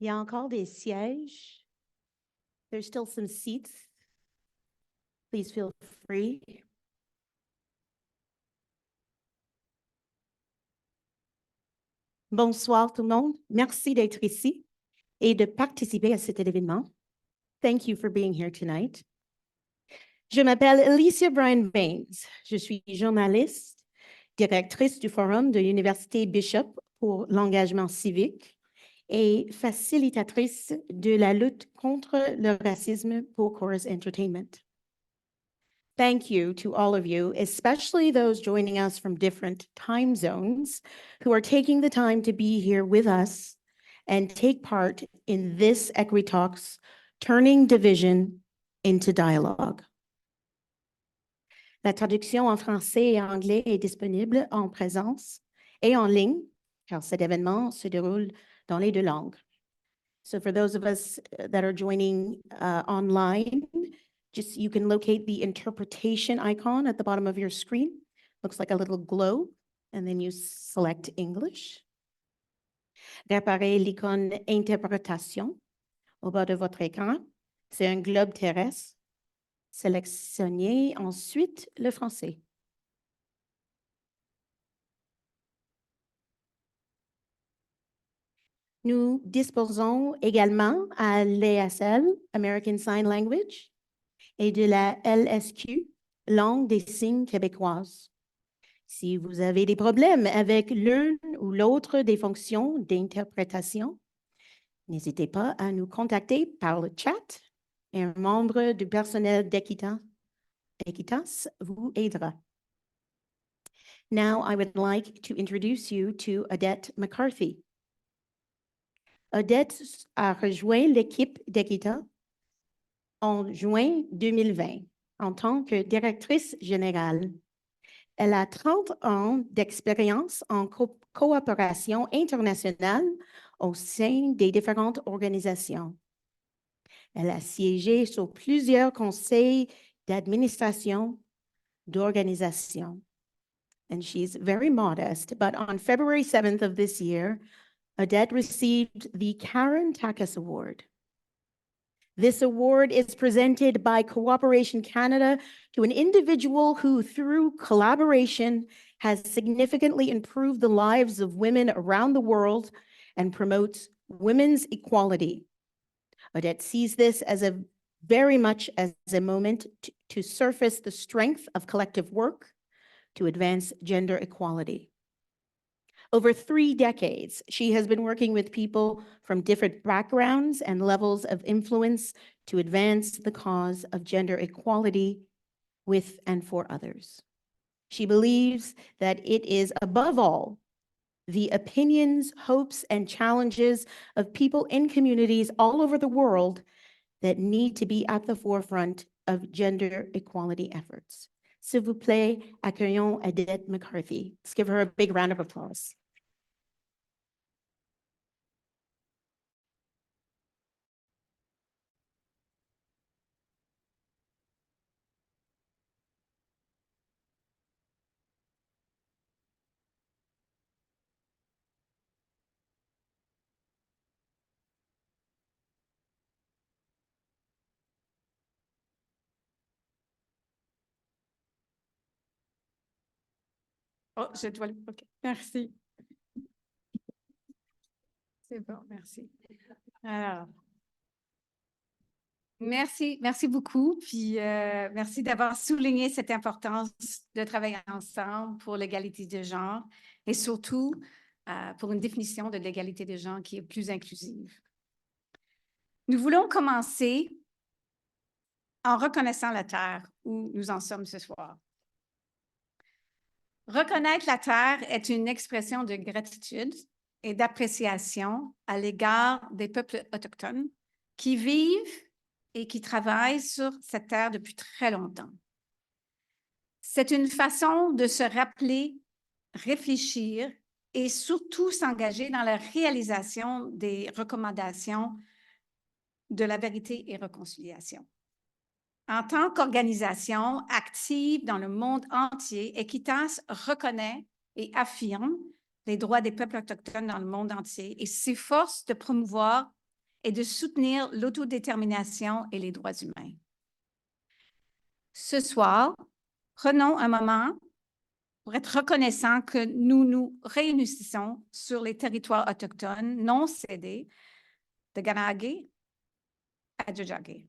Il y a encore des sièges. There's still some seats. Please feel free. Bonsoir tout le monde. Merci d'être ici et de participer à cet événement. Thank you for being here tonight. Je m'appelle Alicia Bryan Baines. Je suis journaliste, directrice du Forum de l'Université Bishop pour l'engagement civique et facilitatrice de la lutte contre le racisme pour Chorus Entertainment. Thank you to all of you, especially those joining us from different time zones who are taking the time to be here with us and take part in this Equity Talks, Turning Division into Dialogue. La traduction en français et anglais est disponible en présence et en ligne, car cet événement se déroule dans les deux langues. So for those of us that are joining online, just you can locate the interpretation icon at the bottom of your screen. Looks like a little globe, and then you select English. Réparez l'icône interprétation au bas de votre écran. C'est un globe terrestre. Sélectionnez ensuite le français. Nous disposons également à l'ASL, American Sign Language, et de la LSQ, Langue des signes québécoise. Si vous avez des problèmes avec l'une ou l'autre des fonctions d'interprétation, n'hésitez pas à nous contacter par le chat et un membre du personnel d'Equitas vous aidera. Now, I would like to introduce you to Odette McCarthy. Odette a rejoint l'équipe d'Equitas en juin 2020 en tant que directrice générale. Elle a 30 ans d'expérience en coopération internationale au sein des différentes organisations. Elle a siégé sur plusieurs conseils d'administration d'organisations. And she's very modest, but on February 7th of this year, Odette received the Karen Takas Award. This award is presented by Cooperation Canada to an individual who, through collaboration, has significantly improved the lives of women around the world and promotes women's equality. Odette sees this as very much as a moment to surface the strength of collective work to advance gender equality. Over 3 decades, she has been working with people from different backgrounds and levels of influence to advance the cause of gender equality with and for others. She believes that it is, above all, the opinions, hopes, and challenges of people in communities all over the world that need to be at the forefront of gender equality efforts. S'il vous plaît, accueillons Odette McCarthy. Let's give her a big round of applause. Oh, je dois le... OK, merci. C'est bon, merci. Alors, merci beaucoup. Puis, merci d'avoir souligné cette importance de travailler ensemble pour l'égalité de genre et surtout pour une définition de l'égalité de genre qui est plus inclusive. Nous voulons commencer en reconnaissant la Terre où nous en sommes ce soir. Reconnaître la Terre est une expression de gratitude et d'appréciation à l'égard des peuples autochtones qui vivent et qui travaillent sur cette terre depuis très longtemps. C'est une façon de se rappeler, réfléchir et surtout s'engager dans la réalisation des recommandations de la vérité et réconciliation. En tant qu'organisation active dans le monde entier, Equitas reconnaît et affirme les droits des peuples autochtones dans le monde entier et s'efforce de promouvoir et de soutenir l'autodétermination et les droits humains. Ce soir, prenons un moment pour être reconnaissants que nous nous réunissons sur les territoires autochtones non cédés de Kainai à Tiohtià:ke.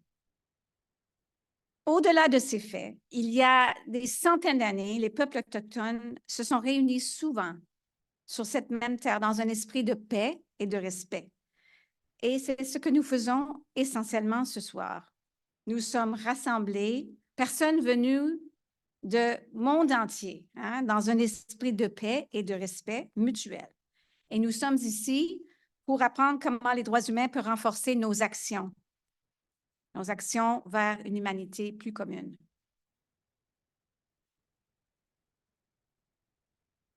Au-delà de ces faits, il y a des centaines d'années, les peuples autochtones se sont réunis souvent sur cette même terre dans un esprit de paix et de respect. Et c'est ce que nous faisons essentiellement ce soir. Nous sommes rassemblés, personnes venues du monde entier, dans un esprit de paix et de respect mutuel. Et nous sommes ici pour apprendre comment les droits humains peuvent renforcer nos actions vers une humanité plus commune.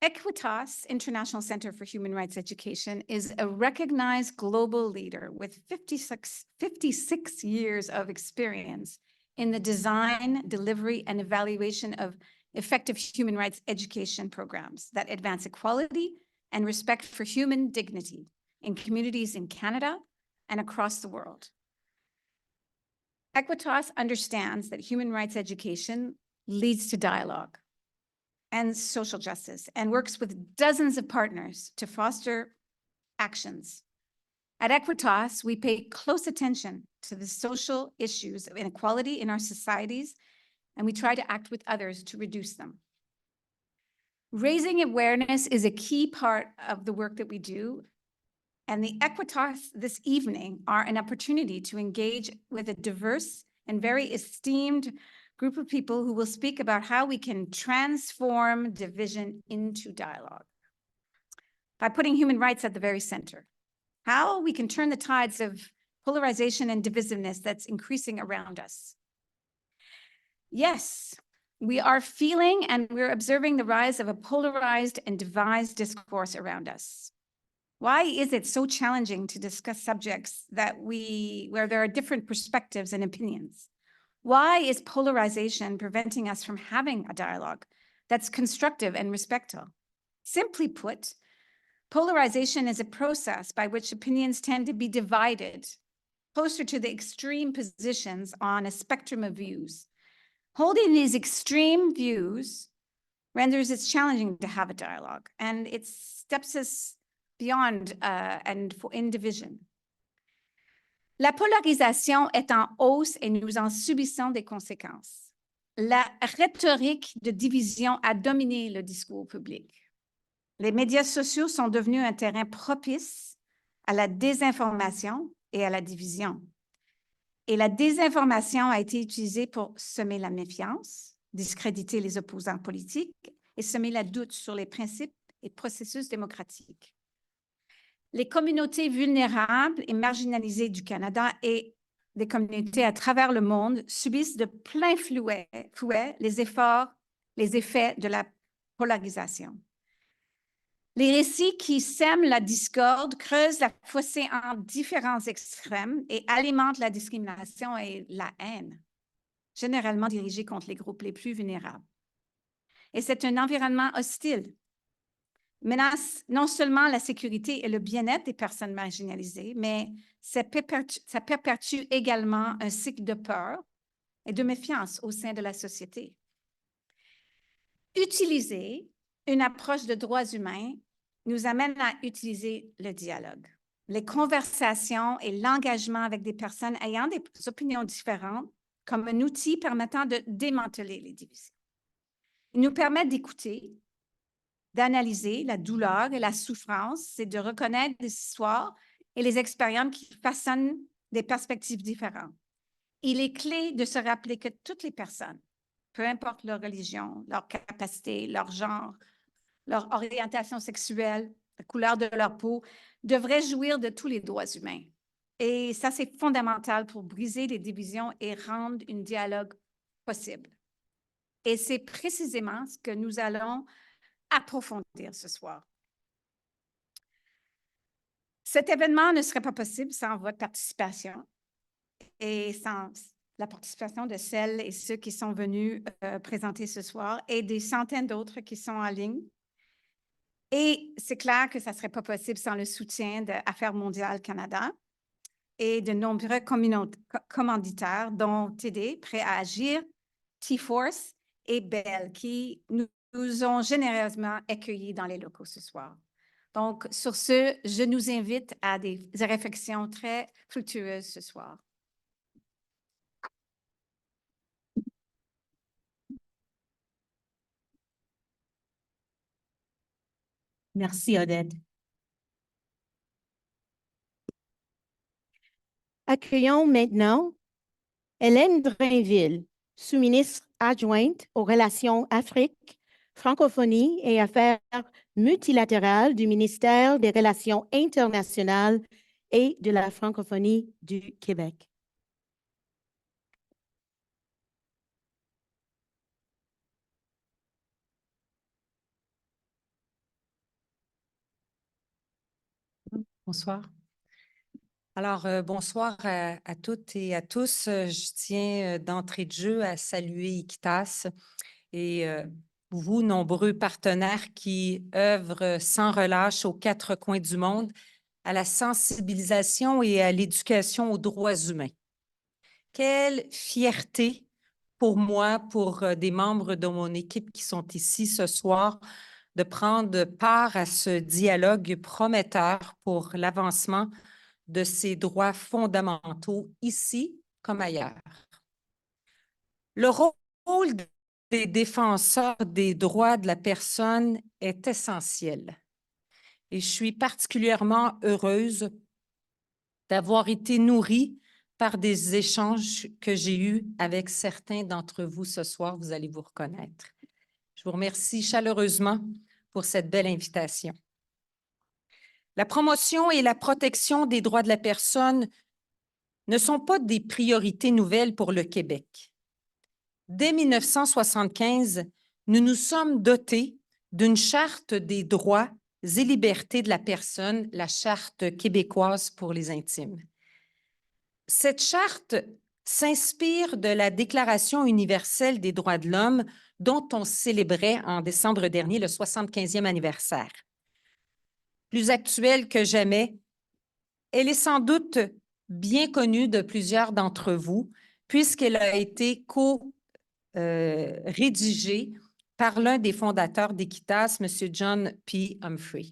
Equitas International Center for Human Rights Education is a recognized global leader with 56 years of experience in the design, delivery, and evaluation of effective human rights education programs that advance equality and respect for human dignity in communities in Canada and across the world. Equitas understands that human rights education leads to dialogue and social justice and works with dozens of partners to foster actions. At Equitas, we pay close attention to the social issues of inequality in our societies, and we try to act with others to reduce them. Raising awareness is a key part of the work that we do, and the Equitas this evening are an opportunity to engage with a diverse and very esteemed group of people who will speak about how we can transform division into dialogue by putting human rights at the very center. How we can turn the tides of polarization and divisiveness that's increasing around us. Yes, we are feeling and we're observing the rise of a polarized and divided discourse around us. Why is it so challenging to discuss subjects where there are different perspectives and opinions? Why is polarization preventing us from having a dialogue that's constructive and respectful? Simply put, polarization is a process by which opinions tend to be divided closer to the extreme positions on a spectrum of views. Holding these extreme views renders it challenging to have a dialogue, and it steps us beyond in division. La polarisation est en hausse et nous en subissons des conséquences. La rhétorique de division a dominé le discours public. Les médias sociaux sont devenus un terrain propice à la désinformation et à la division. Et la désinformation a été utilisée pour semer la méfiance, discréditer les opposants politiques et semer le doute sur les principes et processus démocratiques. Les communautés vulnérables et marginalisées du Canada et des communautés à travers le monde subissent de plein fouet les effets de la polarisation. Les récits qui sèment la discorde creusent la fossé en différents extrêmes et alimentent la discrimination et la haine, généralement dirigée contre les groupes les plus vulnérables. Et c'est un environnement hostile. Menace non seulement la sécurité et le bien-être des personnes marginalisées, mais ça perpétue également un cycle de peur et de méfiance au sein de la société. Utiliser une approche de droits humains nous amène à utiliser le dialogue, les conversations et l'engagement avec des personnes ayant des opinions différentes comme un outil permettant de démanteler les divisions. Il nous permet d'écouter, d'analyser la douleur et la souffrance, c'est de reconnaître des histoires et les expériences qui façonnent des perspectives différentes. Il est clé de se rappeler que toutes les personnes, peu importe leur religion, leur capacité, leur genre, leur orientation sexuelle, la couleur de leur peau, devraient jouir de tous les droits humains. Et ça, c'est fondamental pour briser les divisions et rendre un dialogue possible. Et c'est précisément ce que nous allons approfondir ce soir. Cet événement ne serait pas possible sans votre participation et sans la participation de celles et ceux qui sont venus présenter ce soir et des centaines d'autres qui sont en ligne. Et c'est clair que ça ne serait pas possible sans le soutien d'Affaires mondiales Canada. et de nombreux commanditaires, dont TD, Prêt à agir, T-Force et Bell, qui nous ont généreusement accueillis dans les locaux ce soir. Donc, sur ce, je nous invite à des réflexions très fructueuses ce soir. Merci, Odette. Accueillons maintenant Hélène Drainville, sous-ministre adjointe aux Relations Afrique, Francophonie et Affaires multilatérales du ministère des Relations internationales et de la Francophonie du Québec. Bonsoir. Alors, bonsoir à toutes et à tous. Je tiens d'entrée de jeu à saluer Iquitas et vous, nombreux partenaires qui œuvrent sans relâche aux quatre coins du monde à la sensibilisation et à l'éducation aux droits humains. Quelle fierté pour moi, pour des membres de mon équipe qui sont ici ce soir, de prendre part à ce dialogue prometteur pour l'avancement de ces droits fondamentaux ici comme ailleurs. Le rôle des défenseurs des droits de la personne est essentiel et je suis particulièrement heureuse d'avoir été nourrie par des échanges que j'ai eus avec certains d'entre vous ce soir, vous allez vous reconnaître. Je vous remercie chaleureusement pour cette belle invitation. La promotion et la protection des droits de la personne ne sont pas des priorités nouvelles pour le Québec. Dès 1975, nous nous sommes dotés d'une charte des droits et libertés de la personne, la Charte québécoise pour les intimes. Cette charte s'inspire de la Déclaration universelle des droits de l'homme dont on célébrait en décembre dernier le 75e anniversaire. Plus actuelle que jamais, elle est sans doute bien connue de plusieurs d'entre vous, puisqu'elle a été rédigée par l'un des fondateurs d'Equitas, M. John P. Humphrey.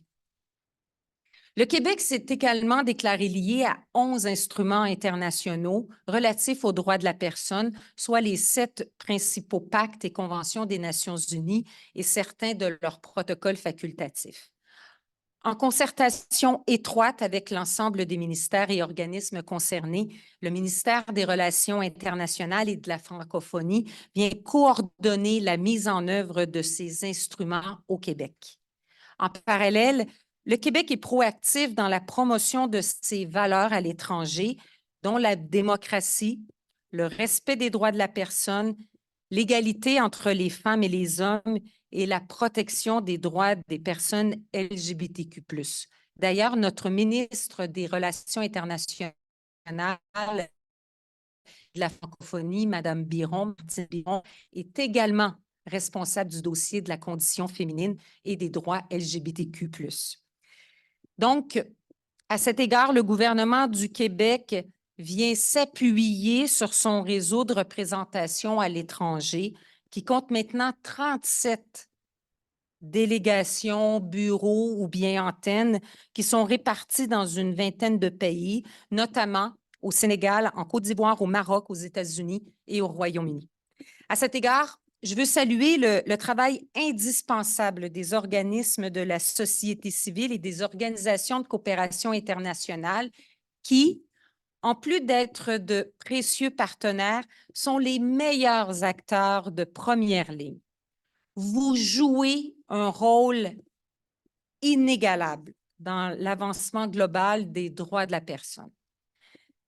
Le Québec s'est également déclaré lié à 11 instruments internationaux relatifs aux droits de la personne, soit les 7 principaux pactes et conventions des Nations unies et certains de leurs protocoles facultatifs. En concertation étroite avec l'ensemble des ministères et organismes concernés, le ministère des Relations internationales et de la francophonie vient coordonner la mise en œuvre de ces instruments au Québec. En parallèle, le Québec est proactif dans la promotion de ses valeurs à l'étranger, dont la démocratie, le respect des droits de la personne, l'égalité entre les femmes et les hommes et la protection des droits des personnes LGBTQ+. D'ailleurs, notre ministre des Relations internationales de la francophonie, Mme Martine Biron, est également responsable du dossier de la condition féminine et des droits LGBTQ+. Donc, à cet égard, le gouvernement du Québec vient s'appuyer sur son réseau de représentation à l'étranger qui compte maintenant 37 délégations, bureaux ou bien antennes qui sont répartis dans une vingtaine de pays, notamment au Sénégal, en Côte d'Ivoire, au Maroc, aux États-Unis et au Royaume-Uni. À cet égard, je veux saluer le travail indispensable des organismes de la société civile et des organisations de coopération internationale qui, en plus d'être de précieux partenaires, sont les meilleurs acteurs de première ligne. Vous jouez un rôle inégalable dans l'avancement global des droits de la personne.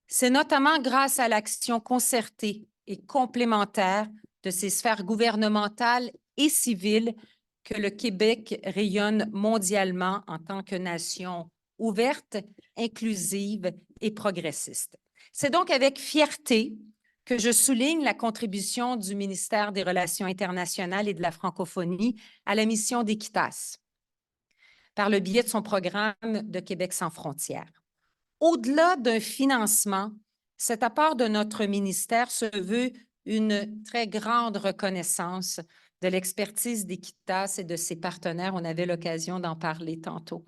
C'est notamment grâce à l'action concertée et complémentaire de ces sphères gouvernementales et civiles que le Québec rayonne mondialement en tant que nation ouverte, inclusive et progressiste. C'est donc avec fierté que je souligne la contribution du ministère des Relations internationales et de la francophonie à la mission d'Equitas par le biais de son programme de Québec sans frontières. Au-delà d'un financement, cet apport de notre ministère se veut une très grande reconnaissance de l'expertise d'Équitas et de ses partenaires. On avait l'occasion d'en parler tantôt.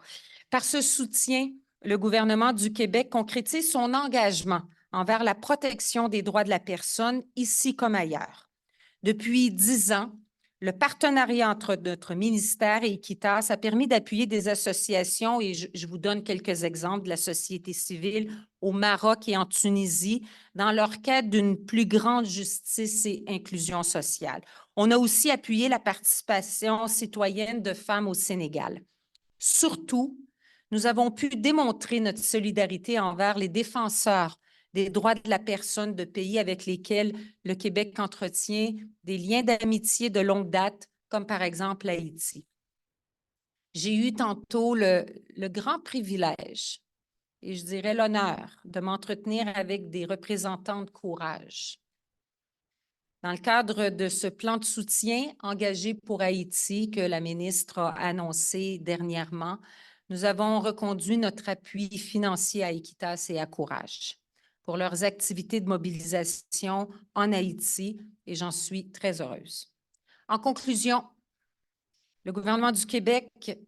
Par ce soutien, le gouvernement du Québec concrétise son engagement envers la protection des droits de la personne, ici comme ailleurs. Depuis 10 ans, le partenariat entre notre ministère et Équitas a permis d'appuyer des associations, et je vous donne quelques exemples de la société civile au Maroc et en Tunisie, dans leur quête d'une plus grande justice et inclusion sociale. On a aussi appuyé la participation citoyenne de femmes au Sénégal. Surtout, nous avons pu démontrer notre solidarité envers les défenseurs des droits de la personne de pays avec lesquels le Québec entretient des liens d'amitié de longue date, comme par exemple Haïti. J'ai eu tantôt le grand privilège, et je dirais l'honneur, de m'entretenir avec des représentants de Courage. Dans le cadre de ce plan de soutien engagé pour Haïti que la ministre a annoncé dernièrement, nous avons reconduit notre appui financier à Équitas et à Courage pour leurs activités de mobilisation en Haïti, et j'en suis très heureuse. En conclusion, le gouvernement du Québec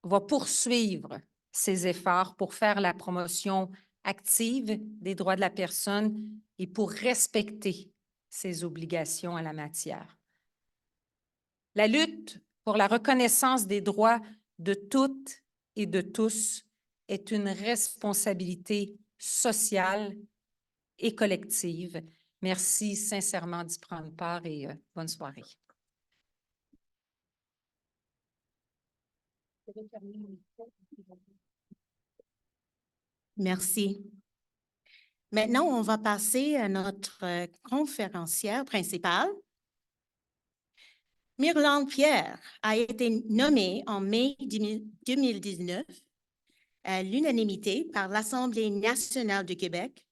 va poursuivre ses efforts pour faire la promotion active des droits de la personne et pour respecter ses obligations en la matière. La lutte pour la reconnaissance des droits de toutes et de tous est une responsabilité sociale et collective. Merci sincèrement d'y prendre part et bonne soirée. Merci. Maintenant, on va passer à notre conférencière principale. Myrlande Pierre a été nommée en mai 2019 à l'unanimité par l'Assemblée nationale du Québec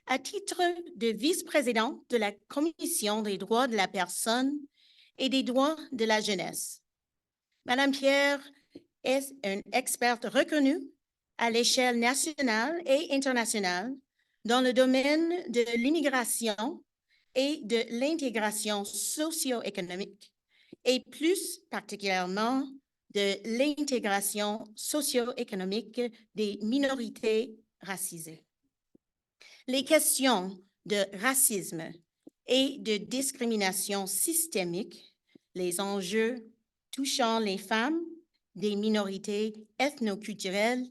à titre de vice-présidente de la Commission des droits de la personne et des droits de la jeunesse. Madame Pierre est une experte reconnue à l'échelle nationale et internationale dans le domaine de l'immigration et de l'intégration socio-économique, et plus particulièrement de l'intégration socio-économique des minorités racisées. Les questions de racisme et de discrimination systémique, les enjeux touchant les femmes, des minorités ethnoculturelles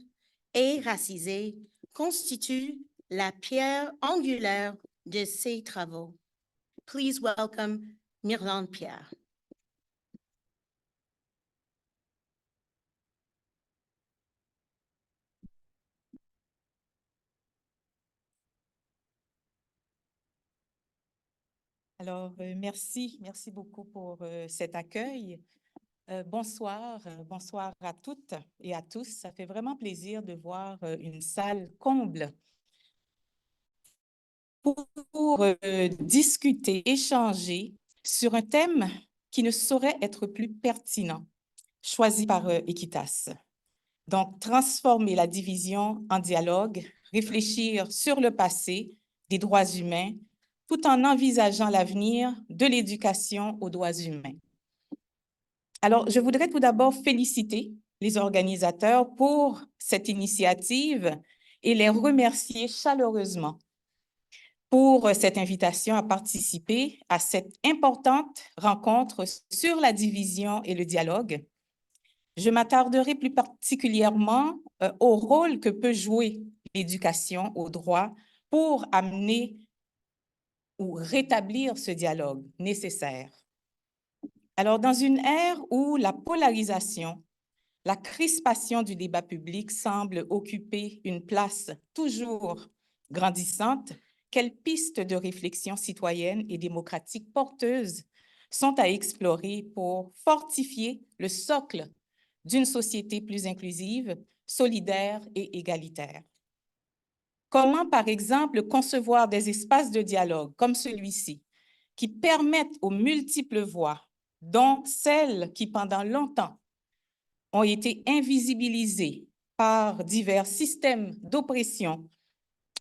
et racisées constituent la pierre angulaire de ces travaux. Please welcome Myrlande Pierre. Alors, merci beaucoup pour cet accueil. Bonsoir à toutes et à tous. Ça fait vraiment plaisir de voir une salle comble pour discuter, échanger sur un thème qui ne saurait être plus pertinent, choisi par Équitas. Donc, transformer la division en dialogue, réfléchir sur le passé des droits humains, tout en envisageant l'avenir de l'éducation aux droits humains. Alors, je voudrais tout d'abord féliciter les organisateurs pour cette initiative et les remercier chaleureusement pour cette invitation à participer à cette importante rencontre sur la division et le dialogue. Je m'attarderai plus particulièrement au rôle que peut jouer l'éducation aux droits pour amener ou rétablir ce dialogue nécessaire. Alors, dans une ère où la polarisation, la crispation du débat public semble occuper une place toujours grandissante, quelles pistes de réflexion citoyenne et démocratique porteuses sont à explorer pour fortifier le socle d'une société plus inclusive, solidaire et égalitaire? Comment, par exemple, concevoir des espaces de dialogue comme celui-ci qui permettent aux multiples voix, dont celles qui, pendant longtemps, ont été invisibilisées par divers systèmes d'oppression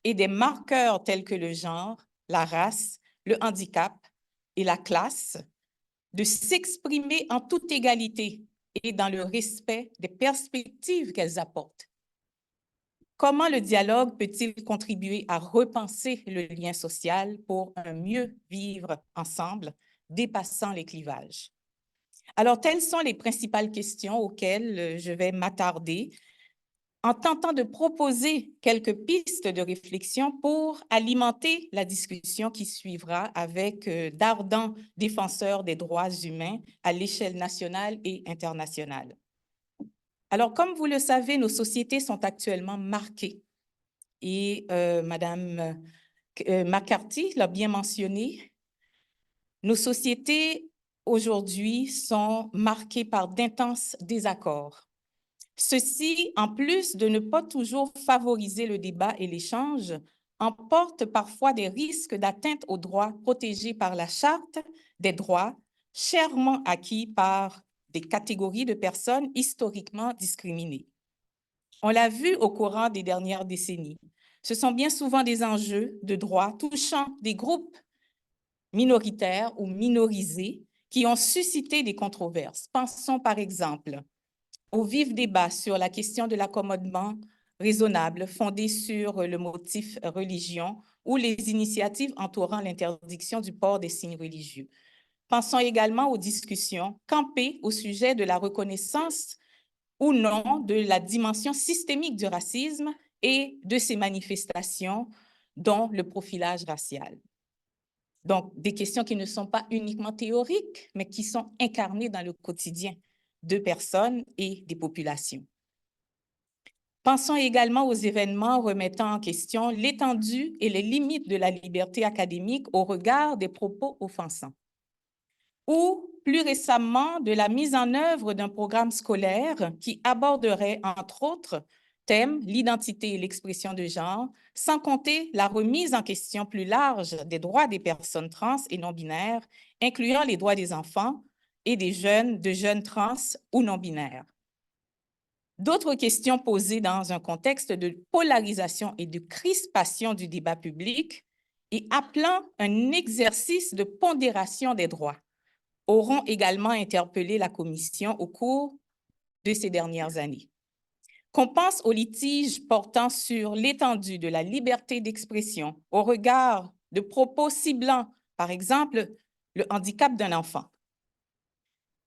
et des marqueurs tels que le genre, la race, le handicap et la classe, de s'exprimer en toute égalité et dans le respect des perspectives qu'elles apportent. Comment le dialogue peut-il contribuer à repenser le lien social pour un mieux vivre ensemble, dépassant les clivages? Alors, telles sont les principales questions auxquelles je vais m'attarder en tentant de proposer quelques pistes de réflexion pour alimenter la discussion qui suivra avec d'ardents défenseurs des droits humains à l'échelle nationale et internationale. Alors, comme vous le savez, nos sociétés sont actuellement marquées et Madame McCarthy l'a bien mentionné, nos sociétés aujourd'hui sont marquées par d'intenses désaccords. Ceci, en plus de ne pas toujours favoriser le débat et l'échange, emporte parfois des risques d'atteinte aux droits protégés par la Charte des droits, chèrement acquis par des catégories de personnes historiquement discriminées. On l'a vu au courant des dernières décennies. Ce sont bien souvent des enjeux de droits touchant des groupes minoritaires ou minorisés qui ont suscité des controverses. Pensons par exemple au vif débat sur la question de l'accommodement raisonnable fondé sur le motif religion ou les initiatives entourant l'interdiction du port des signes religieux. Pensons également aux discussions campées au sujet de la reconnaissance ou non de la dimension systémique du racisme et de ses manifestations, dont le profilage racial. Donc, des questions qui ne sont pas uniquement théoriques, mais qui sont incarnées dans le quotidien de personnes et des populations. Pensons également aux événements remettant en question l'étendue et les limites de la liberté académique au regard des propos offensants. Ou, plus récemment, de la mise en œuvre d'un programme scolaire qui aborderait, entre autres, thèmes l'identité et l'expression de genre, sans compter la remise en question plus large des droits des personnes trans et non-binaires, incluant les droits des enfants et de jeunes trans ou non-binaires. D'autres questions posées dans un contexte de polarisation et de crispation du débat public et appelant un exercice de pondération des droits auront également interpellé la Commission au cours de ces dernières années. Qu'on pense aux litiges portant sur l'étendue de la liberté d'expression au regard de propos ciblant, par exemple, le handicap d'un enfant.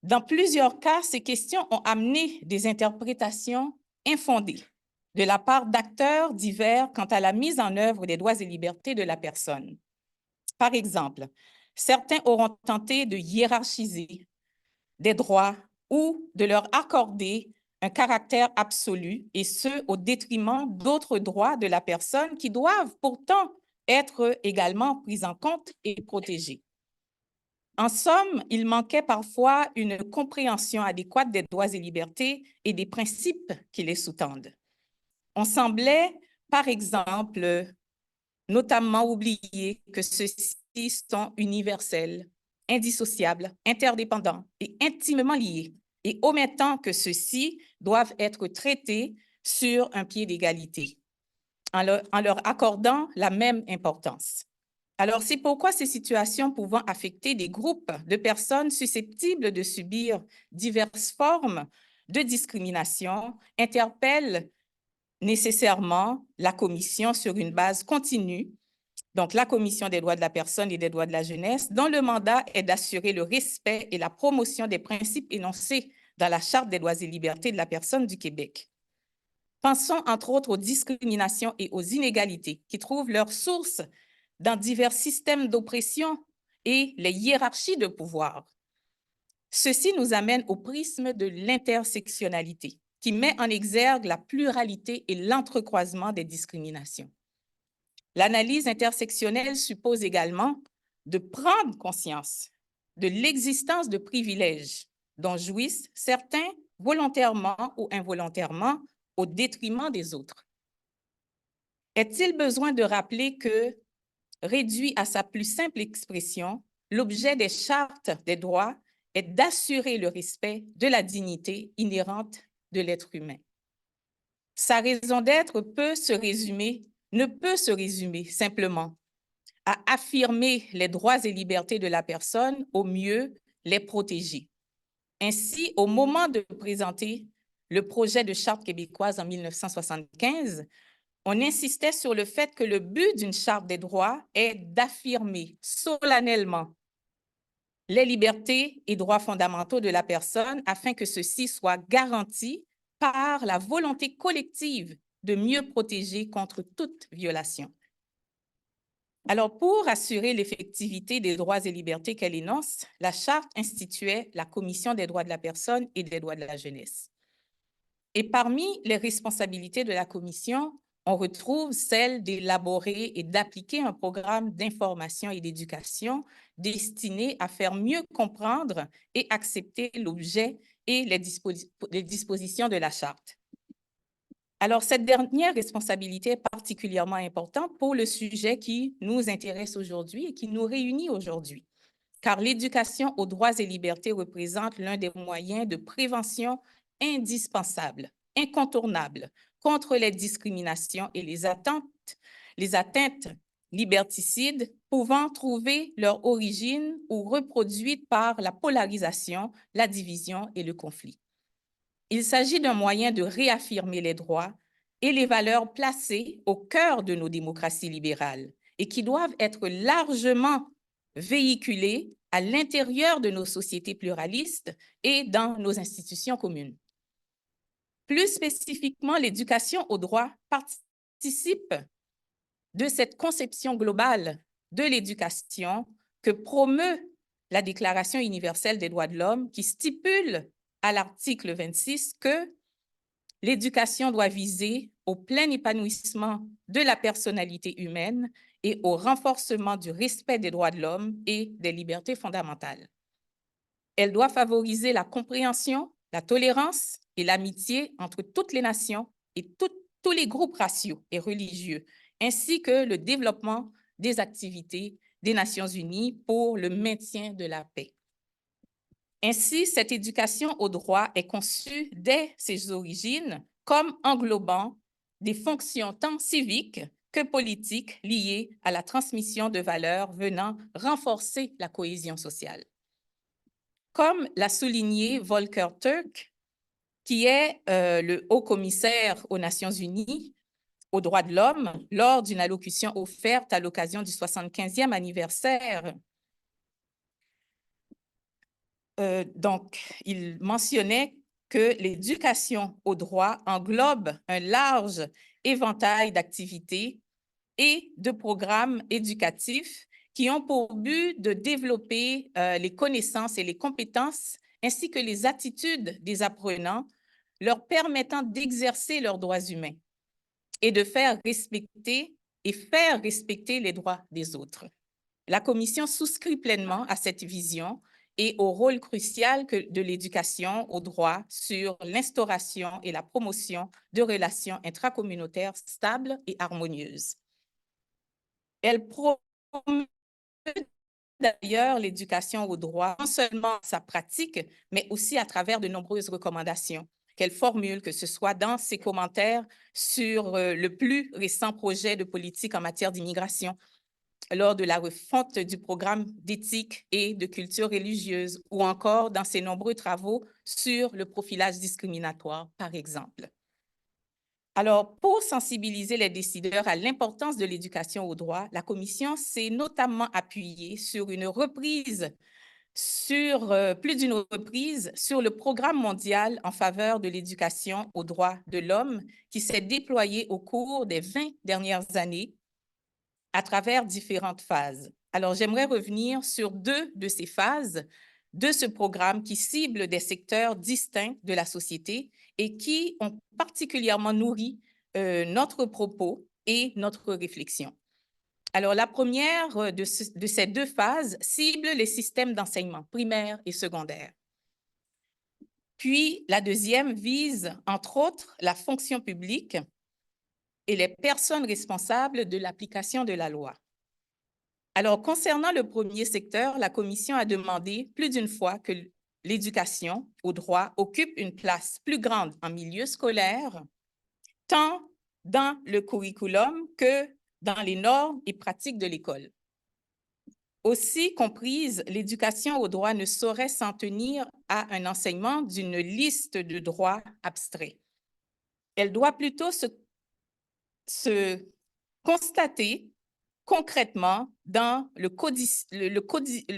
Dans plusieurs cas, ces questions ont amené des interprétations infondées de la part d'acteurs divers quant à la mise en œuvre des droits et libertés de la personne. Par exemple, certains auront tenté de hiérarchiser des droits ou de leur accorder un caractère absolu, et ce, au détriment d'autres droits de la personne qui doivent pourtant être également pris en compte et protégés. En somme, il manquait parfois une compréhension adéquate des droits et libertés et des principes qui les sous-tendent. On semblait, par exemple, notamment oublier que ceux-ci sont universels, indissociables, interdépendants et intimement liés, et omettant que ceux-ci doivent être traités sur un pied d'égalité, en leur accordant la même importance. Alors, c'est pourquoi ces situations pouvant affecter des groupes de personnes susceptibles de subir diverses formes de discrimination interpellent nécessairement la Commission sur une base continue, donc la Commission des droits de la personne et des droits de la jeunesse, dont le mandat est d'assurer le respect et la promotion des principes énoncés dans la Charte des droits et libertés de la personne du Québec. Pensons entre autres aux discriminations et aux inégalités qui trouvent leur source dans divers systèmes d'oppression et les hiérarchies de pouvoir. Ceci nous amène au prisme de l'intersectionnalité, qui met en exergue la pluralité et l'entrecroisement des discriminations. L'analyse intersectionnelle suppose également de prendre conscience de l'existence de privilèges dont jouissent certains volontairement ou involontairement au détriment des autres. Est-il besoin de rappeler que, réduit à sa plus simple expression, l'objet des chartes des droits est d'assurer le respect de la dignité inhérente de l'être humain? Sa raison d'être ne peut se résumer simplement à affirmer les droits et libertés de la personne, au mieux les protéger. Ainsi, au moment de présenter le projet de charte québécoise en 1975, on insistait sur le fait que le but d'une charte des droits est d'affirmer solennellement les libertés et droits fondamentaux de la personne afin que ceux-ci soient garantis par la volonté collective de mieux protéger contre toute violation. Alors, pour assurer l'effectivité des droits et libertés qu'elle énonce, la Charte instituait la Commission des droits de la personne et des droits de la jeunesse. Et parmi les responsabilités de la Commission, on retrouve celle d'élaborer et d'appliquer un programme d'information et d'éducation destiné à faire mieux comprendre et accepter l'objet et les dispositions de la Charte. Alors, cette dernière responsabilité est particulièrement importante pour le sujet qui nous intéresse aujourd'hui et qui nous réunit aujourd'hui, car l'éducation aux droits et libertés représente l'un des moyens de prévention indispensables, incontournables, contre les discriminations et les atteintes liberticides pouvant trouver leur origine ou reproduites par la polarisation, la division et le conflit. Il s'agit d'un moyen de réaffirmer les droits et les valeurs placées au cœur de nos démocraties libérales et qui doivent être largement véhiculées à l'intérieur de nos sociétés pluralistes et dans nos institutions communes. Plus spécifiquement, l'éducation aux droits participe de cette conception globale de l'éducation que promeut la Déclaration universelle des droits de l'homme qui stipule à l'article 26 que l'éducation doit viser au plein épanouissement de la personnalité humaine et au renforcement du respect des droits de l'homme et des libertés fondamentales. Elle doit favoriser la compréhension, la tolérance et l'amitié entre toutes les nations et tous les groupes raciaux et religieux, ainsi que le développement des activités des Nations unies pour le maintien de la paix. Ainsi, cette éducation au droit est conçue dès ses origines comme englobant des fonctions tant civiques que politiques liées à la transmission de valeurs venant renforcer la cohésion sociale. Comme l'a souligné Volker Turk, qui est le haut-commissaire aux Nations unies aux droits de l'homme, lors d'une allocution offerte à l'occasion du 75e anniversaire. Donc, il mentionnait que l'éducation au droit englobe un large éventail d'activités et de programmes éducatifs qui ont pour but de développer les connaissances et les compétences ainsi que les attitudes des apprenants, leur permettant d'exercer leurs droits humains et de faire respecter les droits des autres. La Commission souscrit pleinement à cette vision et au rôle crucial de l'éducation au droit sur l'instauration et la promotion de relations intracommunautaires stables et harmonieuses. Elle promeut d'ailleurs l'éducation au droit, non seulement sa pratique, mais aussi à travers de nombreuses recommandations qu'elle formule, que ce soit dans ses commentaires sur le plus récent projet de politique en matière d'immigration, lors de la refonte du programme d'éthique et de culture religieuse, ou encore dans ses nombreux travaux sur le profilage discriminatoire, par exemple. Alors, pour sensibiliser les décideurs à l'importance de l'éducation au droit, la Commission s'est notamment appuyée sur plus d'une reprise, sur le programme mondial en faveur de l'éducation aux droits de l'homme qui s'est déployé au cours des 20 dernières années à travers différentes phases. Alors, j'aimerais revenir sur 2 de ces phases de ce programme qui cible des secteurs distincts de la société et qui ont particulièrement nourri notre propos et notre réflexion. Alors, la première de ces 2 phases cible les systèmes d'enseignement primaire et secondaire. Puis, la deuxième vise, entre autres, la fonction publique et les personnes responsables de l'application de la loi. Alors, concernant le premier secteur, la Commission a demandé plus d'une fois que l'éducation au droit occupe une place plus grande en milieu scolaire tant dans le curriculum que dans les normes et pratiques de l'école. Aussi comprise, l'éducation au droit ne saurait s'en tenir à un enseignement d'une liste de droits abstraits. Elle doit plutôt se constater concrètement dans le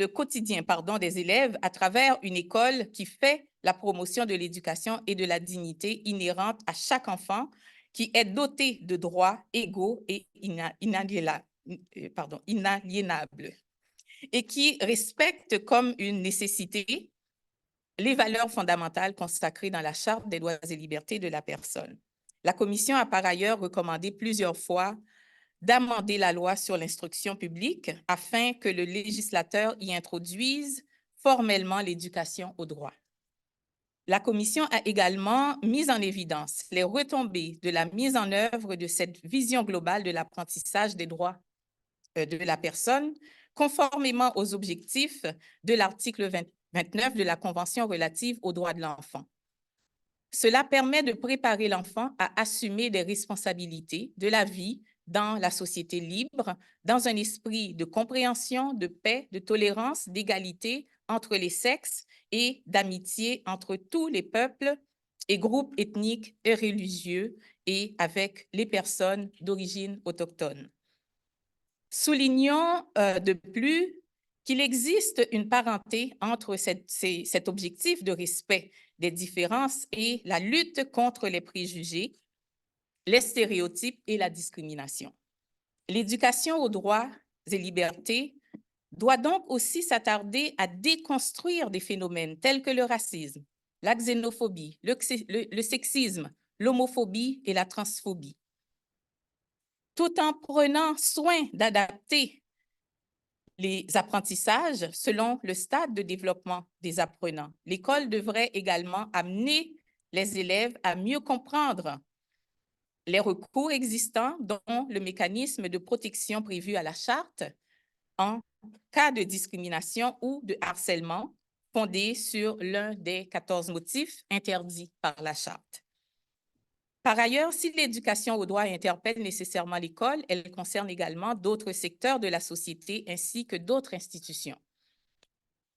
quotidien des élèves à travers une école qui fait la promotion de l'éducation et de la dignité inhérente à chaque enfant, qui est doté de droits égaux et inaliénables et qui respecte comme une nécessité les valeurs fondamentales consacrées dans la Charte des droits et libertés de la personne. La Commission a par ailleurs recommandé plusieurs fois d'amender la loi sur l'instruction publique afin que le législateur y introduise formellement l'éducation au droit. La Commission a également mis en évidence les retombées de la mise en œuvre de cette vision globale de l'apprentissage des droits de la personne, conformément aux objectifs de l'article 29 de la Convention relative aux droits de l'enfant. Cela permet de préparer l'enfant à assumer des responsabilités de la vie dans la société libre, dans un esprit de compréhension, de paix, de tolérance, d'égalité entre les sexes et d'amitié entre tous les peuples et groupes ethniques et religieux et avec les personnes d'origine autochtone. Soulignons de plus qu'il existe une parenté entre cet objectif de respect des différences et la lutte contre les préjugés, les stéréotypes et la discrimination. L'éducation aux droits et libertés doit donc aussi s'attarder à déconstruire des phénomènes tels que le racisme, la xénophobie, le sexisme, l'homophobie et la transphobie, tout en prenant soin d'adapter les apprentissages selon le stade de développement des apprenants. L'école devrait également amener les élèves à mieux comprendre les recours existants, dont le mécanisme de protection prévu à la Charte en cas de discrimination ou de harcèlement fondé sur l'un des 14 motifs interdits par la Charte. Par ailleurs, si l'éducation au droit interpelle nécessairement l'école, elle concerne également d'autres secteurs de la société ainsi que d'autres institutions.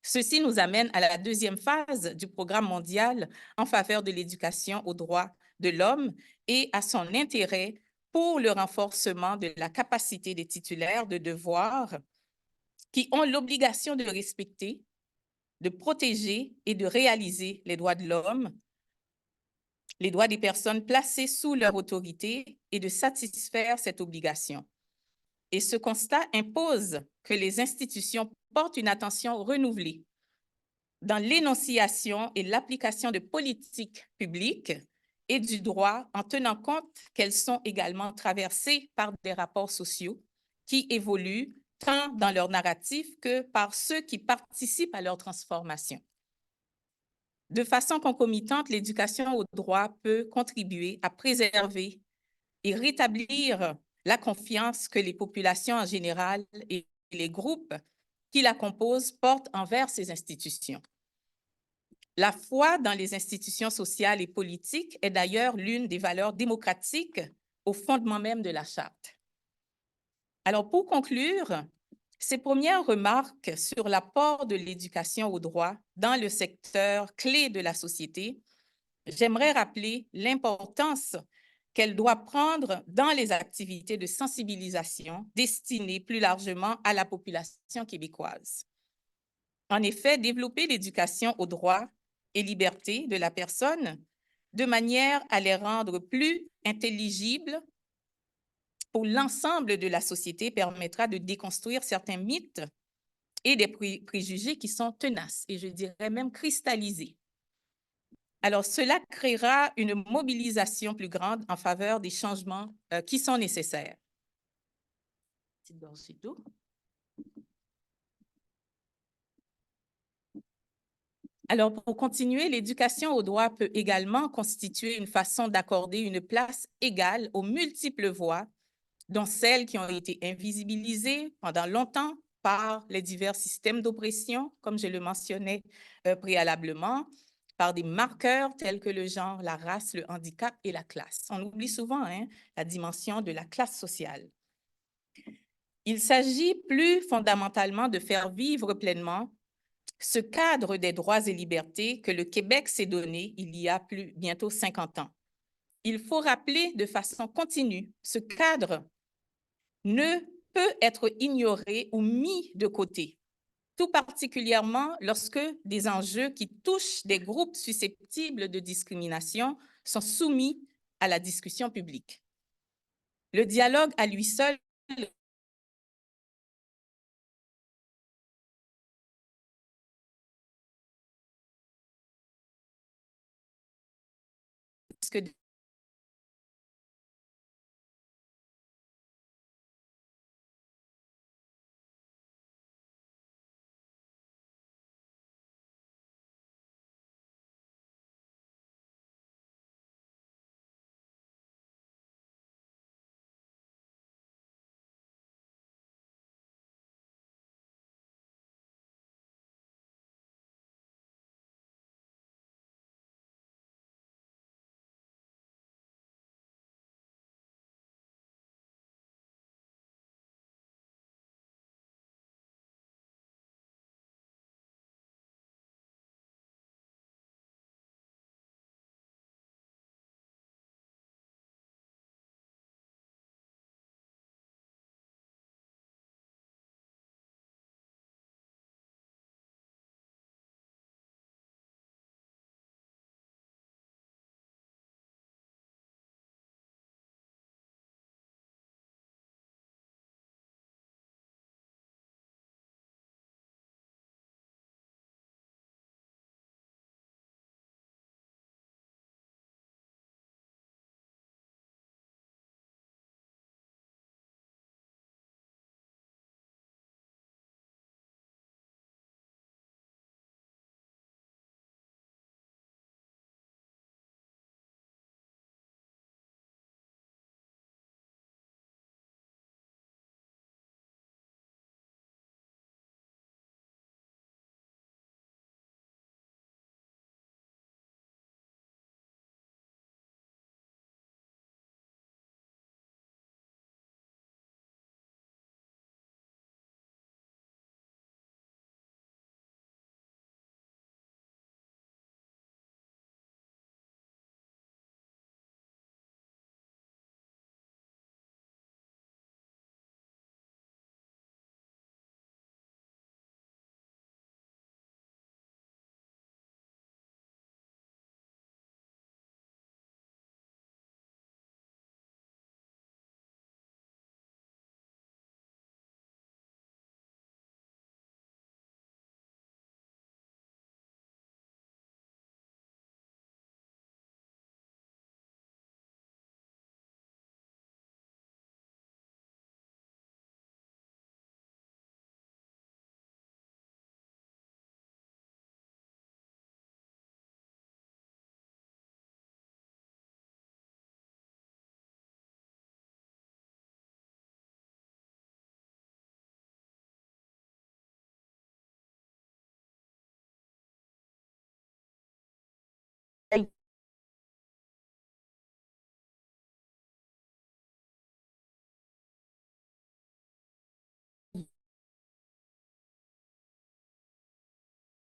Ceci nous amène à la deuxième phase du programme mondial en faveur de l'éducation aux droits de l'homme et à son intérêt pour le renforcement de la capacité des titulaires de devoirs qui ont l'obligation de respecter, de protéger et de réaliser les droits de l'homme, les droits des personnes placées sous leur autorité et de satisfaire cette obligation. Et ce constat impose que les institutions portent une attention renouvelée dans l'énonciation et l'application de politiques publiques et du droit en tenant compte qu'elles sont également traversées par des rapports sociaux qui évoluent tant dans leur narratif que par ceux qui participent à leur transformation. De façon concomitante, l'éducation au droit peut contribuer à préserver et rétablir la confiance que les populations en général et les groupes qui la composent portent envers ces institutions. La foi dans les institutions sociales et politiques est d'ailleurs l'une des valeurs démocratiques au fondement même de la Charte. Alors, pour conclure, ces premières remarques sur l'apport de l'éducation au droit dans le secteur clé de la société, j'aimerais rappeler l'importance qu'elle doit prendre dans les activités de sensibilisation destinées plus largement à la population québécoise. En effet, développer l'éducation aux droits et libertés de la personne de manière à les rendre plus intelligibles pour l'ensemble de la société permettra de déconstruire certains mythes et des préjugés qui sont tenaces et je dirais même cristallisés. Alors, cela créera une mobilisation plus grande en faveur des changements qui sont nécessaires. Petite gorgée d'eau. Alors, pour continuer, l'éducation au droit peut également constituer une façon d'accorder une place égale aux multiples voix, dont celles qui ont été invisibilisées pendant longtemps par les divers systèmes d'oppression, comme je le mentionnais préalablement, par des marqueurs tels que le genre, la race, le handicap et la classe. On oublie souvent la dimension de la classe sociale. Il s'agit plus fondamentalement de faire vivre pleinement ce cadre des droits et libertés que le Québec s'est donné il y a bientôt 50 ans. Il faut rappeler de façon continue, ce cadre ne peut être ignoré ou mis de côté, tout particulièrement lorsque des enjeux qui touchent des groupes susceptibles de discrimination sont soumis à la discussion publique. Le dialogue à lui seul risque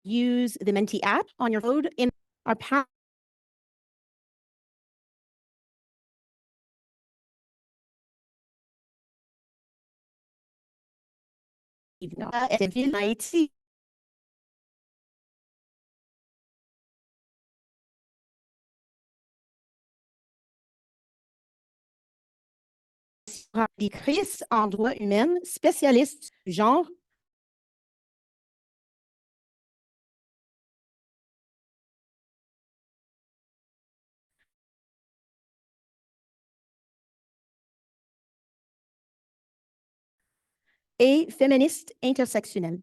use the Menti app on your phone in our Haïti. Directrice en droits humains, spécialiste genre. Et féministe intersectionnelle.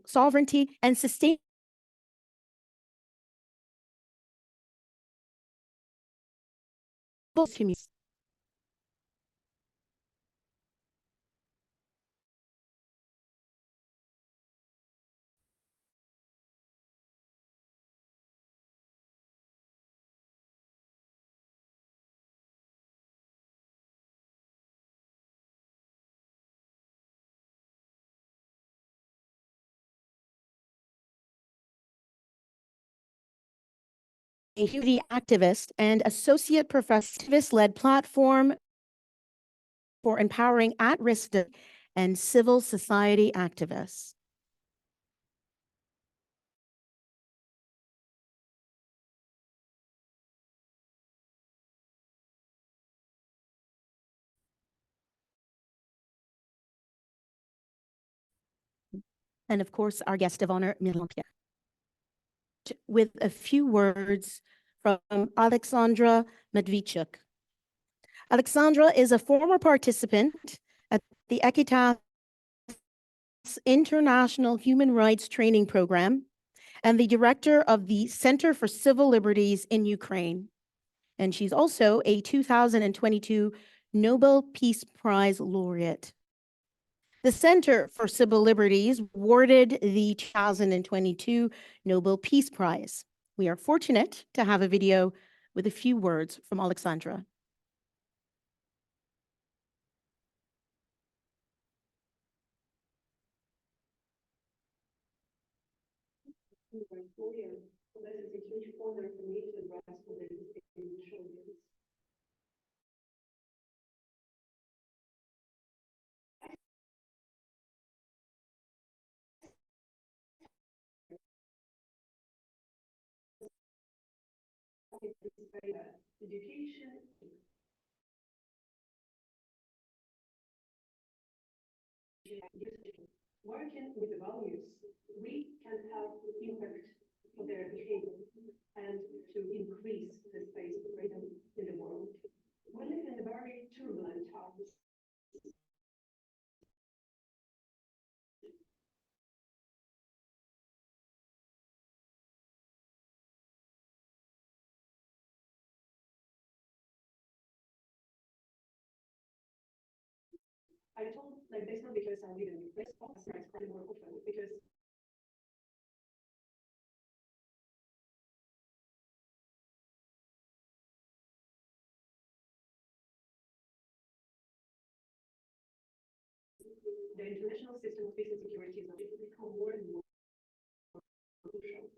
Sovereignty and sustain a community activist and associate professor activist-led platform for empowering at-risk and civil society activists. And of course, our guest of honor, Milan Pierre. With a few words from Alexandra Medvedchuk. Alexandra is a former participant at the Equitas International Human Rights Training Program and the director of the Center for Civil Liberties in Ukraine. And she's also a 2022 Nobel Peace Prize laureate. The Center for Civil Liberties awarded the 2022 Nobel Peace Prize. We are fortunate to have a video with a few words from Alexandra. Education. Working with the values, we can have impact on their behavior and to increase the space of freedom in the world. We live in a very turbulent times. I told like this not because I live in a place, but more often because the international system of peace and security is become more and more crucial.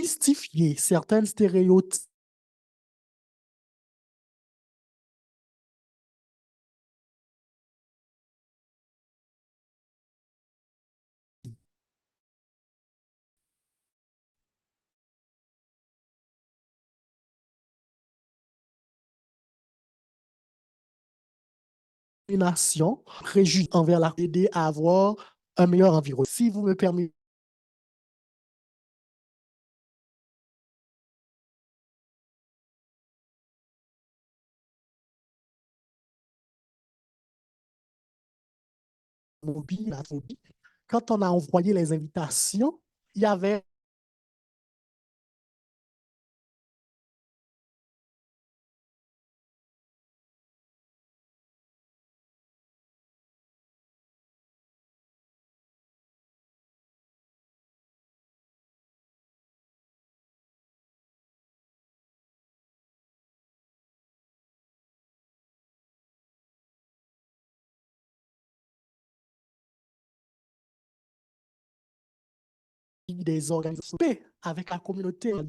démystifier certains stéréotypes préjugés envers la aider à avoir un meilleur environnement. Si vous me permettez, la phobie, quand on a envoyé les invitations, il y avait des organisations avec la communauté, la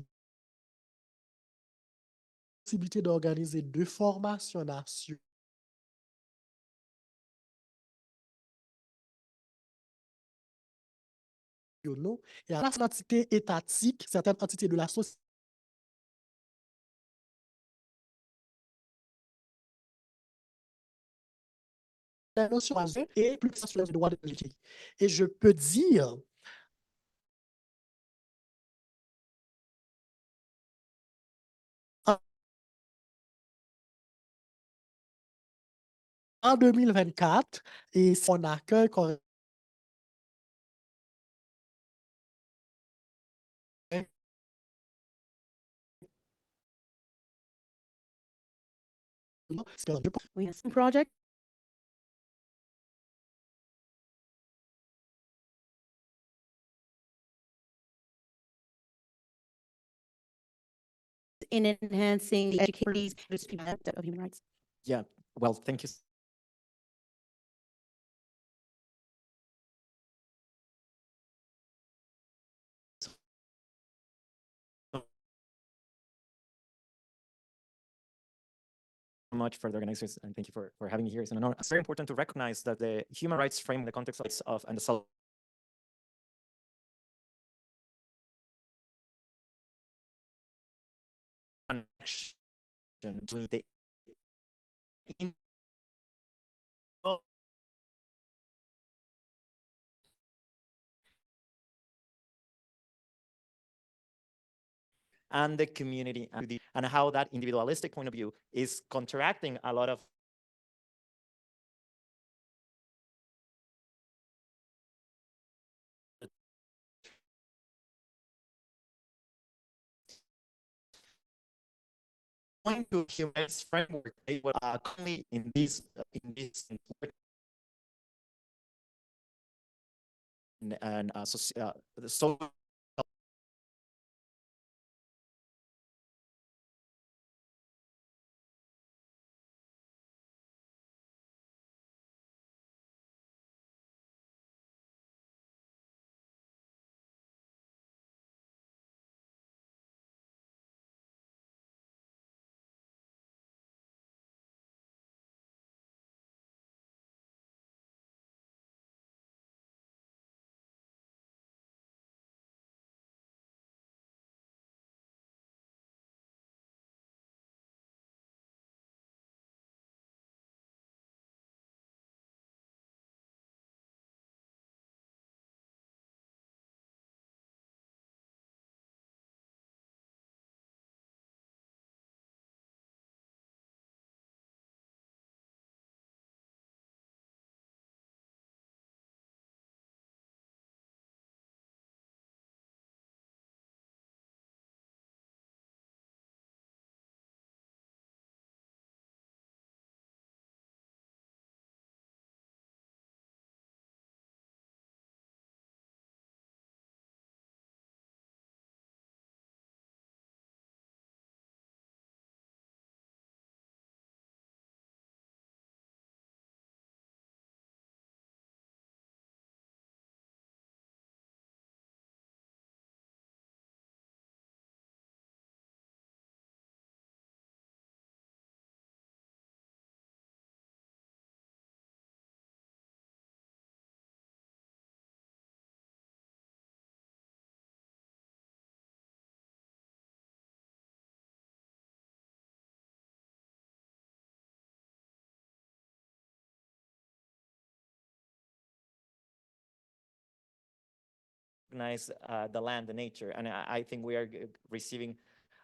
possibilité d'organiser 2 formations nationales et à la entité étatique, certaines entités de la société la notion et plus sur les droits de l'homme. Et je peux dire en 2024, et son accueil correct, Oui, project in enhancing the education of human rights. Yeah, well, thank you so much for the organizers, and thank you for having me here. It's an honor. It's very important to recognize that the human rights frame in the context of and the connection to the and the community and how that individualistic point of view is counteracting a lot of going to human rights framework. They were currently in this and so recognize the land, the nature. And I think we are receiving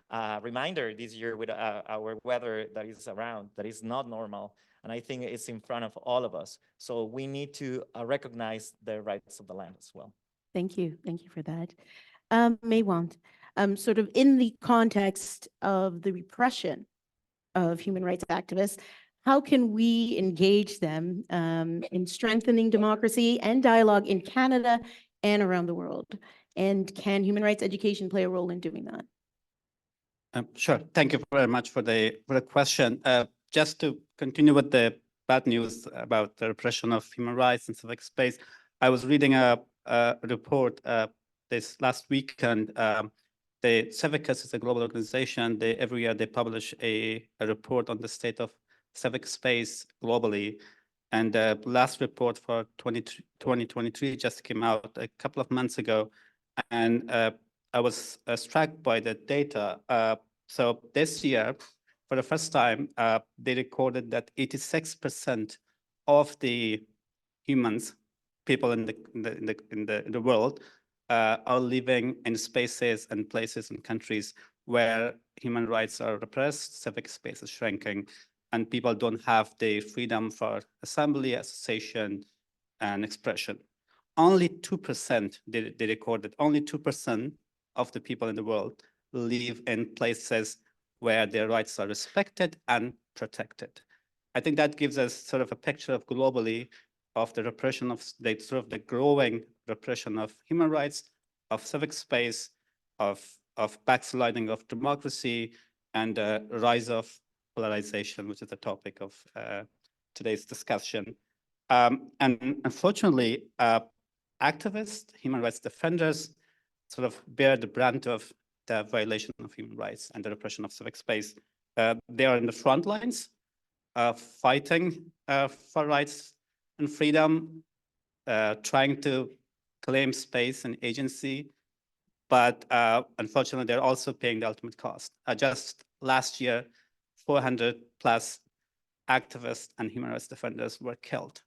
a reminder this year with our weather that is around, that is not normal. And I think it's in front of all of us. So we need to recognize the rights of the land as well. Thank you. Thank you for that. Maywant, sort of in the context of the repression of human rights activists, how can we engage them in strengthening democracy and dialogue in Canada and around the world? And can human rights education play a role in doing that? Sure. Thank you very much for the question. Just to continue with the bad news about the repression of human rights in civic space, I was reading a report this last weekend. The Civicus is a global organization. Every year they publish a report on the state of civic space globally. And the last report for 2023 just came out a couple of months ago. And I was struck by the data. So this year, for the first time, they recorded that 86% of the humans, people in the world, are living in spaces and places and countries where human rights are repressed, civic space is shrinking, and people don't have the freedom for assembly, association, and expression. Only 2%, they recorded, only 2% of the people in the world live in places where their rights are respected and protected. I think that gives us sort of a picture of globally of the repression of the growing repression of human rights, of civic space, of backsliding of democracy, and the rise of polarization, which is the topic of today's discussion. And unfortunately, activists, human rights defenders, sort of bear the brunt of the violation of human rights and the repression of civic space. They are in the front lines, fighting for rights and freedom, trying to claim space and agency, but unfortunately, they're also paying the ultimate cost. Just last year, 400 plus activists and human rights defenders were killed.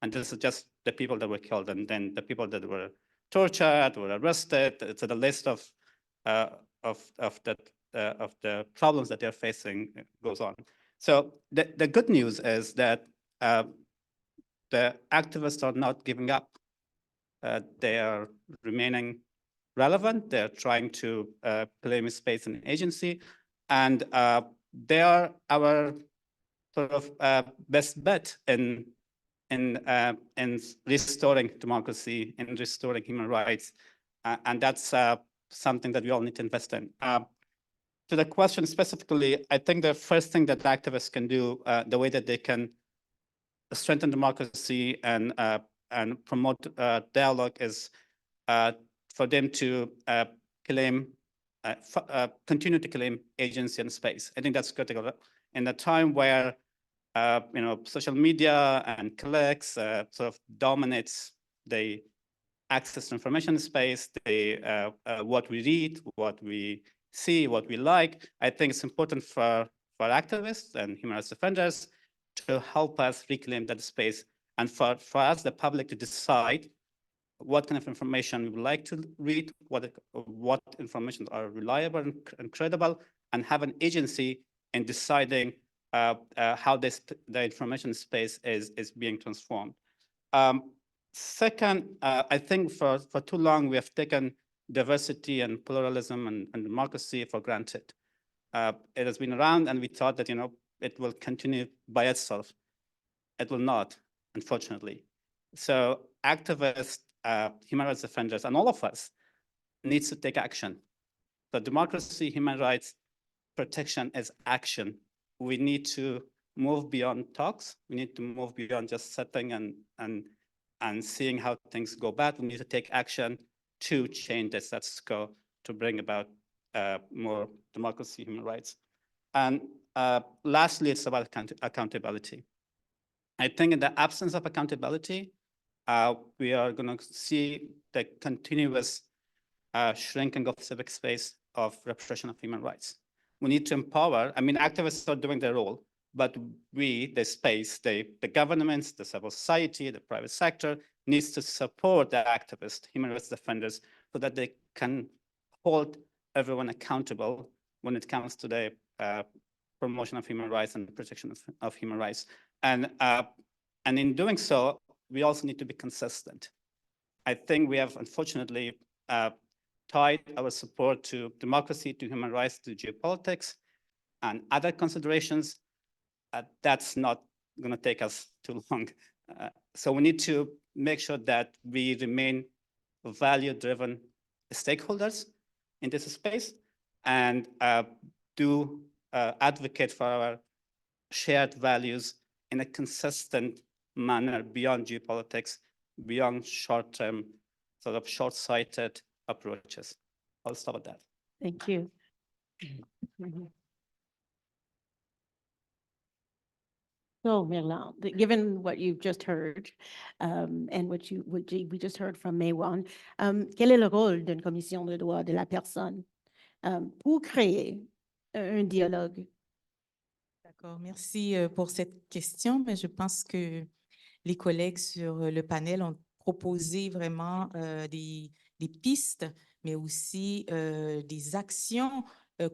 And this is just the people that were killed, and then the people that were tortured, were arrested. It's a list of the problems that they're facing goes on. So the good news is that the activists are not giving up. They are remaining relevant. They're trying to claim space and agency, and they are our sort of best bet in restoring democracy, in restoring human rights, and that's something that we all need to invest in. To the question specifically, I think the first thing that activists can do, the way that they can strengthen democracy and promote dialogue, is for them to continue to claim agency and space. I think that's critical in a time where social media and clicks sort of dominates the access to information space, what we read, what we see, what we like. I think it's important for activists and human rights defenders to help us reclaim that space, and for us, the public, to decide what kind of information we would like to read, what information are reliable and credible, and have an agency in deciding how the information space is being transformed. Second, I think for too long we have taken diversity and pluralism and democracy for granted. It has been around, and we thought that it will continue by itself. It will not, unfortunately. So activists, human rights defenders, and all of us needs to take action. So democracy, human rights, protection is action. We need to move beyond talks. We need to move beyond just sitting and seeing how things go bad. We need to take action to change the status quo, to bring about more democracy, human rights. And lastly, it's about accountability. I think in the absence of accountability, we are going to see the continuous shrinking of civic space, of repression of human rights. We need to empower. I mean, activists are doing their role, but we, the space, the governments, the civil society, the private sector, needs to support the activists, human rights defenders, so that they can hold everyone accountable when it comes to the promotion of human rights and protection of human rights. And in doing so, we also need to be consistent. I think we have, unfortunately, tied our support to democracy, to human rights, to geopolitics, and other considerations. That's not going to take us too long. So we need to make sure that we remain value-driven stakeholders in this space and do advocate for our shared values in a consistent manner beyond geopolitics, beyond short-term, sort of short-sighted approaches. I'll stop at that. Thank you. Mhm. So, Mirlan, given what you've just heard and what we just heard from Maywon, quel est le rôle d'une commission de droits de la personne pour créer un dialogue? D'accord, merci pour cette question, mais je pense que les collègues sur le panel ont proposé vraiment des pistes, mais aussi des actions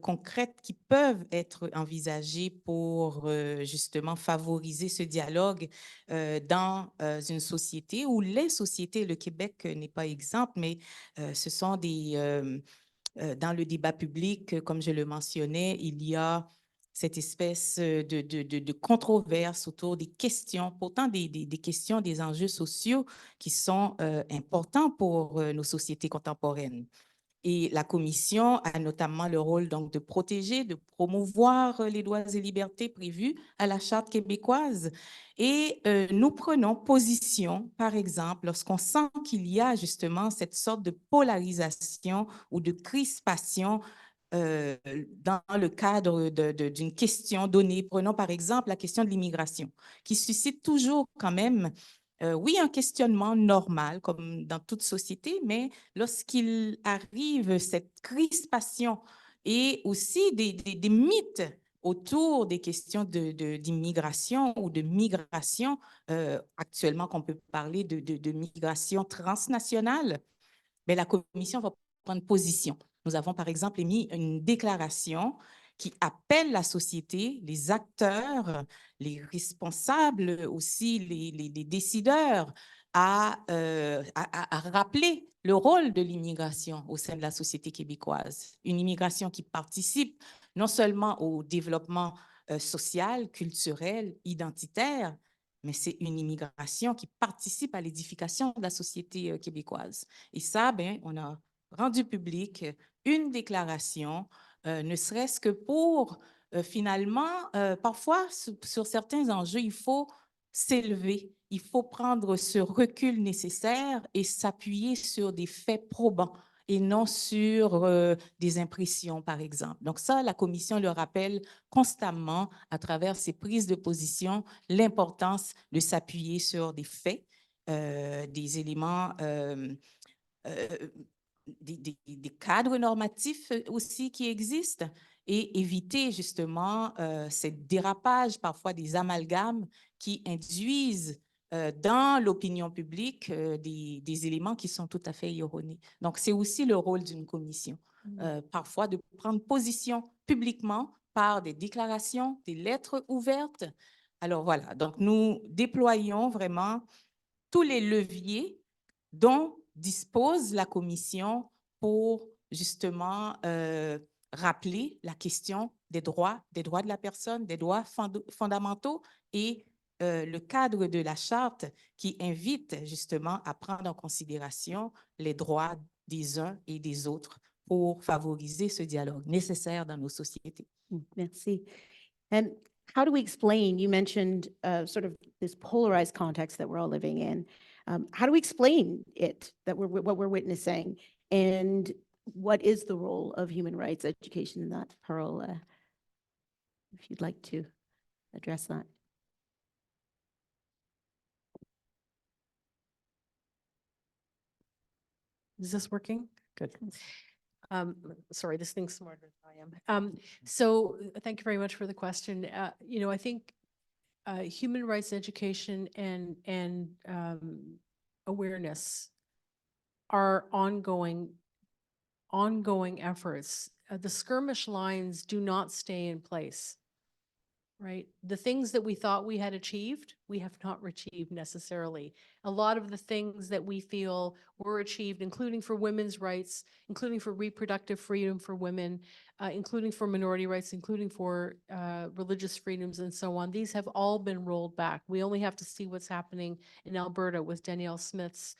concrètes qui peuvent être envisagées pour justement favoriser ce dialogue dans une société où les sociétés, le Québec n'est pas exemple, mais ce sont dans le débat public, comme je le mentionnais, il y a cette espèce de controverse autour des questions, pourtant des questions, des enjeux sociaux qui sont importants pour nos sociétés contemporaines. Et la Commission a notamment le rôle donc de protéger, de promouvoir les droits et libertés prévus à la Charte québécoise. Et nous prenons position, par exemple, lorsqu'on sent qu'il y a justement cette sorte de polarisation ou de crispation dans le cadre d'une question donnée. Prenons par exemple la question de l'immigration, qui suscite toujours quand même, oui, un questionnement normal, comme dans toute société, mais lorsqu'il arrive cette crispation et aussi des mythes autour des questions d'immigration ou de migration, actuellement qu'on peut parler de migration transnationale, mais la Commission va prendre position. Nous avons par exemple émis une déclaration qui appelle la société, les acteurs, les responsables aussi, les décideurs à rappeler le rôle de l'immigration au sein de la société québécoise. Une immigration qui participe non seulement au développement social, culturel, identitaire, mais c'est une immigration qui participe à l'édification de la société québécoise. Et ça, ben, on a rendu public une déclaration, ne serait-ce que pour finalement, parfois sur certains enjeux, il faut s'élever, il faut prendre ce recul nécessaire et s'appuyer sur des faits probants et non sur des impressions, par exemple. Donc ça, la Commission le rappelle constamment à travers ses prises de position, l'importance de s'appuyer sur des faits, des éléments, des cadres normatifs aussi qui existent et éviter justement ces dérapages, parfois des amalgames qui induisent dans l'opinion publique des éléments qui sont tout à fait erronés. Donc, c'est aussi le rôle d'une commission, parfois de prendre position publiquement par des déclarations, des lettres ouvertes. Alors voilà, donc nous déployons vraiment tous les leviers dont dispose la Commission pour justement rappeler la question des droits de la personne, des droits fondamentaux et le cadre de la Charte qui invite justement à prendre en considération les droits des uns et des autres pour favoriser ce dialogue nécessaire dans nos sociétés. Merci. And how do we explain, you mentioned sort of this polarized context that we're all living in. How do we explain it, what we're witnessing? And what is the role of human rights education in that? Pearl, if you'd like to address that. Is this working? Good. Sorry, this thing's smarter than I am. So thank you very much for the question. You know, I think human rights education and awareness are ongoing efforts. The skirmish lines do not stay in place, right? The things that we thought we had achieved, we have not achieved necessarily. A lot of the things that we feel were achieved, including for women's rights, including for reproductive freedom for women, including for minority rights, including for religious freedoms and so on, these have all been rolled back. We only have to see what's happening in Alberta with Danielle Smith's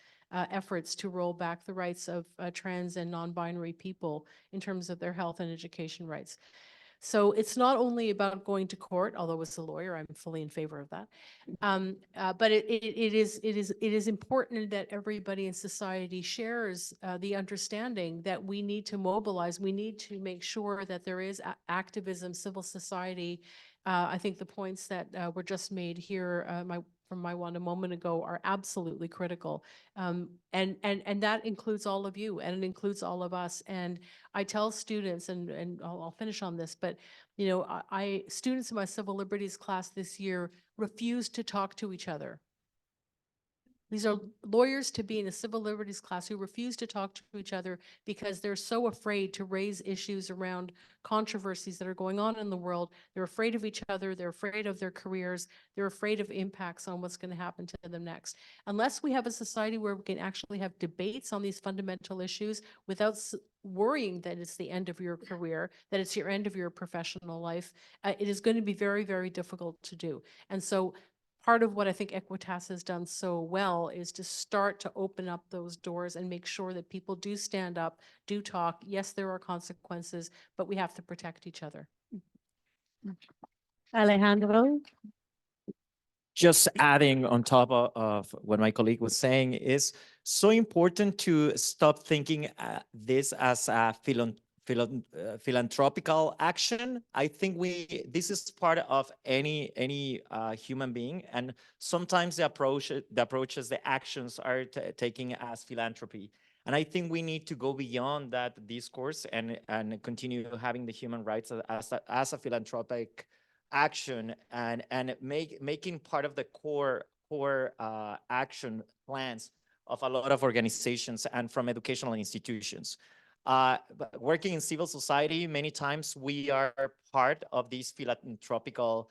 efforts to roll back the rights of trans and non-binary people in terms of their health and education rights. So it's not only about going to court, although as a lawyer, I'm fully in favor of that. But it is important that everybody in society shares the understanding that we need to mobilize. We need to make sure that there is activism, civil society. I think the points that were just made here from Maiwand a moment ago are absolutely critical. And that includes all of you, and it includes all of us. And I tell students, and I'll finish on this, but you know, students in my civil liberties class this year refused to talk to each other. These are lawyers to be in a civil liberties class who refuse to talk to each other because they're so afraid to raise issues around controversies that are going on in the world. They're afraid of each other. They're afraid of their careers. They're afraid of impacts on what's going to happen to them next. Unless we have a society where we can actually have debates on these fundamental issues without worrying that it's the end of your career, that it's your end of your professional life, it is going to be very, very difficult to do. And so part of what I think Equitas has done so well is to start to open up those doors and make sure that people do stand up, do talk. Yes, there are consequences, but we have to protect each other. Alejandro? Just adding on top of what my colleague was saying, is so important to stop thinking this as a philanthropical action. I think this is part of any human being, and sometimes the approaches, the actions are taking as philanthropy. And I think we need to go beyond that discourse and continue having the human rights as a philanthropic action, and making part of the core action plans of a lot of organizations and from educational institutions. Working in civil society, many times we are part of this philanthropical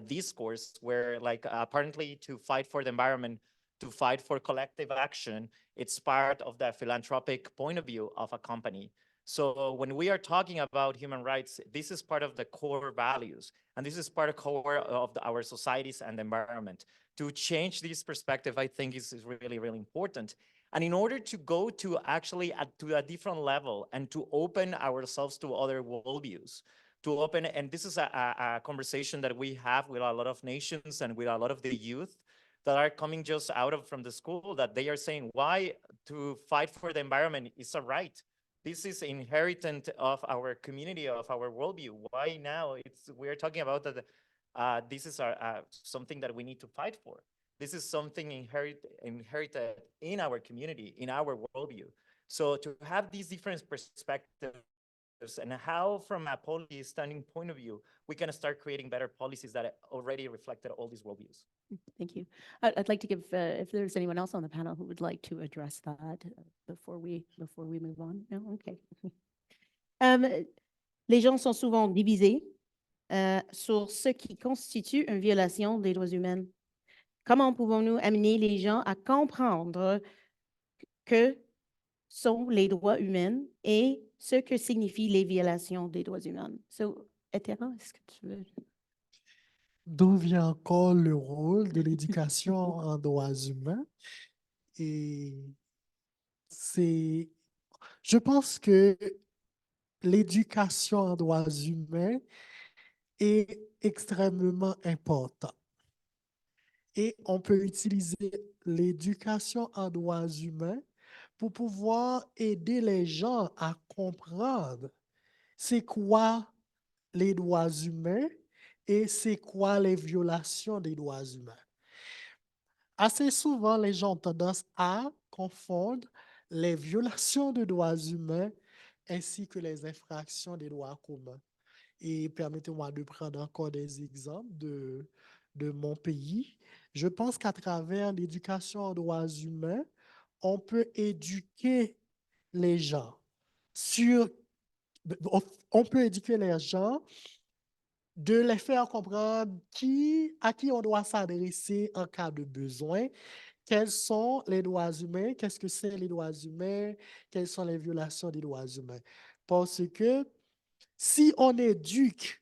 discourse where, like, apparently to fight for the environment, to fight for collective action, it's part of the philanthropic point of view of a company. So when we are talking about human rights, this is part of the core values, and this is part of core of our societies and the environment. To change this perspective, I think is really, really important. And in order to go to actually to a different level and to open ourselves to other worldviews, to open, and this is a conversation that we have with a lot of nations and with a lot of the youth that are coming just from the school, that they are saying, why to fight for the environment is a right? This is inherent of our community, of our worldview. Why now we're talking about that this is something that we need to fight for. This is something inherited in our community, in our worldview. So to have these different perspectives, and how from a policy standing point of view, we can start creating better policies that already reflected all these worldviews. Thank you. I'd like to give, if there's anyone else on the panel who would like to address that before we move on. No? Okay. Les gens sont souvent divisés sur ce qui constitue une violation des droits humains. Comment pouvons-nous amener les gens à comprendre que sont les droits humains et ce que signifient les violations des droits humains? So, Etera, est-ce que tu veux? D'où vient encore le rôle de l'éducation en droits humains? Et je pense que l'éducation en droits humains est extrêmement importante. Et on peut utiliser l'éducation en droits humains pour pouvoir aider les gens à comprendre c'est quoi les droits humains et c'est quoi les violations des droits humains. Assez souvent, les gens ont tendance à confondre les violations de droits humains ainsi que les infractions des droits communs. Et permettez-moi de prendre encore des exemples de mon pays. Je pense qu'à travers l'éducation en droits humains, on peut éduquer les gens sur, on peut éduquer les gens de les faire comprendre à qui on doit s'adresser en cas de besoin, quels sont les droits humains, qu'est-ce que c'est les droits humains, quelles sont les violations des droits humains. Parce que si on éduque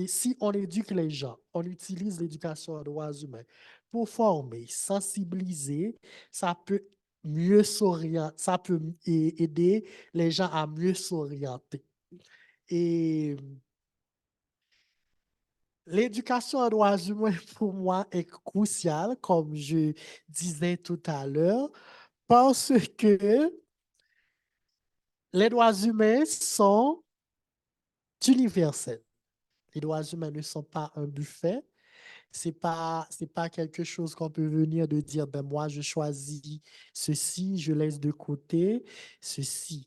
si on éduque les gens, on utilise l'éducation aux droits humains pour former, sensibiliser, ça peut mieux s'orienter, ça peut aider les gens à mieux s'orienter. Et l'éducation aux droits humains, pour moi, est cruciale, comme je disais tout à l'heure, parce que les droits humains sont universels. Les droits humains ne sont pas un buffet. C'est pas quelque chose qu'on peut venir de dire, ben moi, je choisis ceci, je laisse de côté ceci.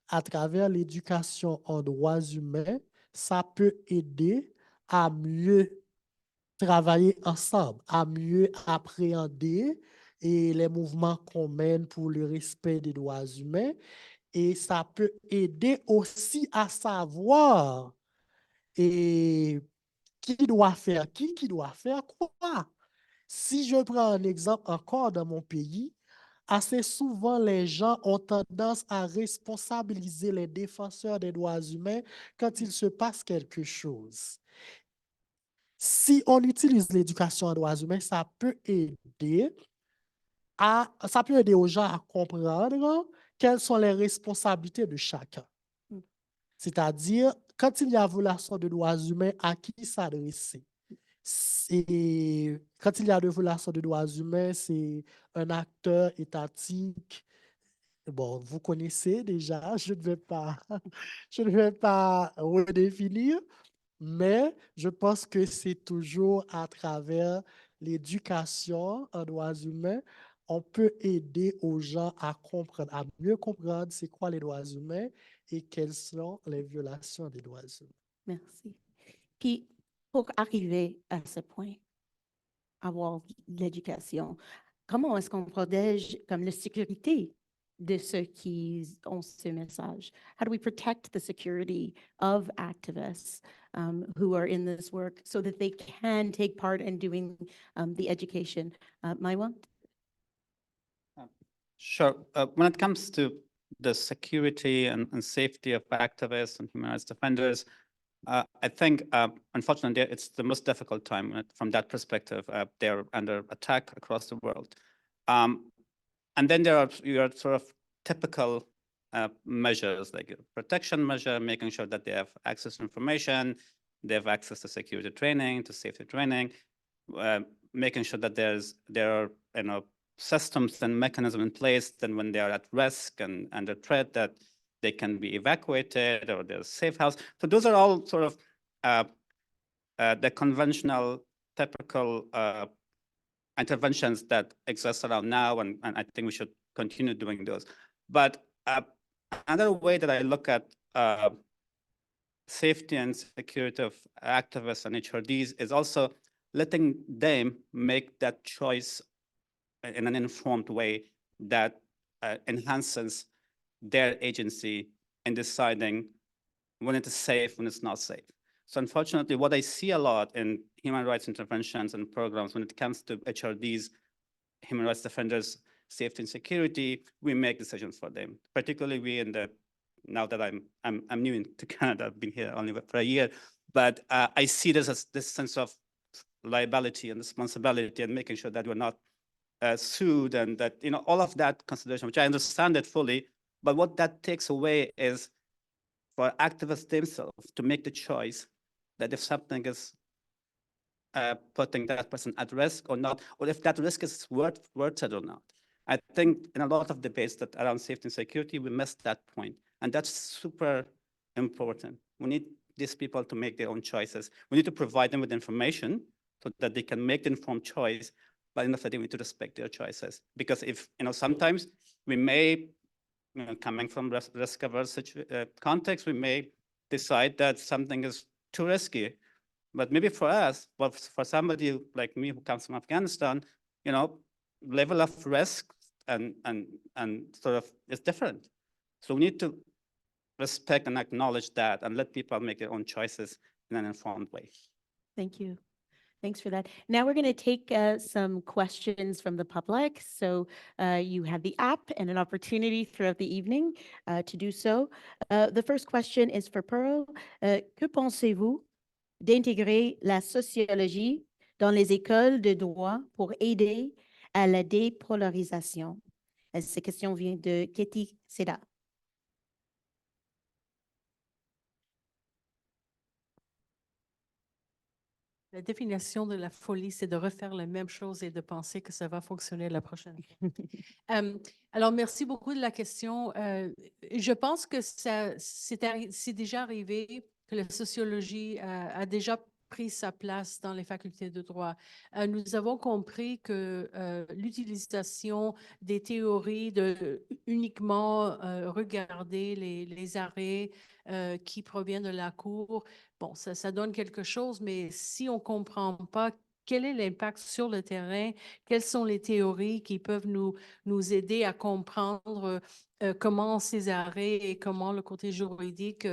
À travers l'éducation en droits humains, ça peut aider à mieux travailler ensemble, à mieux appréhender et les mouvements qu'on mène pour le respect des droits humains. Et ça peut aider aussi à savoir et qui doit faire qui doit faire quoi. Si je prends un exemple encore dans mon pays, assez souvent les gens ont tendance à responsabiliser les défenseurs des droits humains quand il se passe quelque chose. Si on utilise l'éducation en droits humains, ça peut aider aux gens à comprendre quelles sont les responsabilités de chacun. C'est-à-dire, quand il y a violation de droits humains, à qui s'adresser? Quand il y a de violation de droits humains, c'est un acteur étatique. Bon, vous connaissez déjà, je ne vais pas redéfinir, mais je pense que c'est toujours à travers l'éducation en droits humains, on peut aider aux gens à comprendre, à mieux comprendre c'est quoi les droits humains et quelles sont les violations des droits humains. Merci. Puis, pour arriver à ce point, avoir l'éducation, comment est-ce qu'on protège comme la sécurité de ceux qui ont ce message? How do we protect the security of activists who are in this work so that they can take part in doing the education? Maiwa? Sure. When it comes to the security and safety of activists and human rights defenders, I think, unfortunately, it's the most difficult time from that perspective. They're under attack across the world. And then there are your sort of typical measures, like a protection measure, making sure that they have access to information, they have access to security training, to safety training, making sure that there are systems and mechanisms in place then when they are at risk and under threat that they can be evacuated or there's a safe house. So those are all sort of the conventional, typical interventions that exist around now, and I think we should continue doing those. But another way that I look at safety and security of activists and HRDs is also letting them make that choice in an informed way that enhances their agency in deciding when it is safe, when it's not safe. So unfortunately, what I see a lot in human rights interventions and programs when it comes to HRDs, human rights defenders, safety and security, we make decisions for them. Particularly we now that I'm new to Canada, I've been here only for a year, but I see this as this sense of liability and responsibility and making sure that we're not sued and that, all of that consideration, which I understand it fully, but what that takes away is for activists themselves to make the choice that if something is putting that person at risk or not, or if that risk is worth it or not. I think in a lot of debates that around safety and security, we missed that point. And that's super important. We need these people to make their own choices. We need to provide them with information so that they can make the informed choice, but enough that they need to respect their choices. Because if, sometimes we may, coming from risk-averse context, we may decide that something is too risky. But maybe for us, for somebody like me who comes from Afghanistan, level of risk and sort of is different. So we need to respect and acknowledge that and let people make their own choices in an informed way. Thank you. Thanks for that. Now we're going to take some questions from the public. So you have the app and an opportunity throughout the evening to do so. The first question is for Pearl. Que pensez-vous d'intégrer la sociologie dans les écoles de droit pour aider à la dépolarisation? Cette question vient de Katie Seda. La définition de la folie, c'est de refaire la même chose et de penser que ça va fonctionner la prochaine fois. Alors, merci beaucoup de la question. Je pense que c'est déjà arrivé que la sociologie a déjà pris sa place dans les facultés de droit. Nous avons compris que l'utilisation des théories de uniquement regarder les arrêts qui proviennent de la Cour, bon, ça donne quelque chose, mais si on ne comprend pas quel est l'impact sur le terrain, quelles sont les théories qui peuvent nous aider à comprendre comment ces arrêts et comment le côté juridique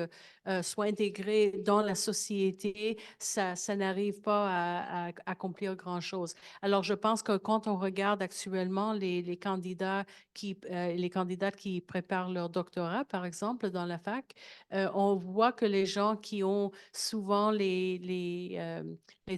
soit intégré dans la société, ça n'arrive pas à accomplir grand-chose. Alors, je pense que quand on regarde actuellement les candidats les candidates qui préparent leur doctorat, par exemple, dans la fac, on voit que les gens qui ont souvent les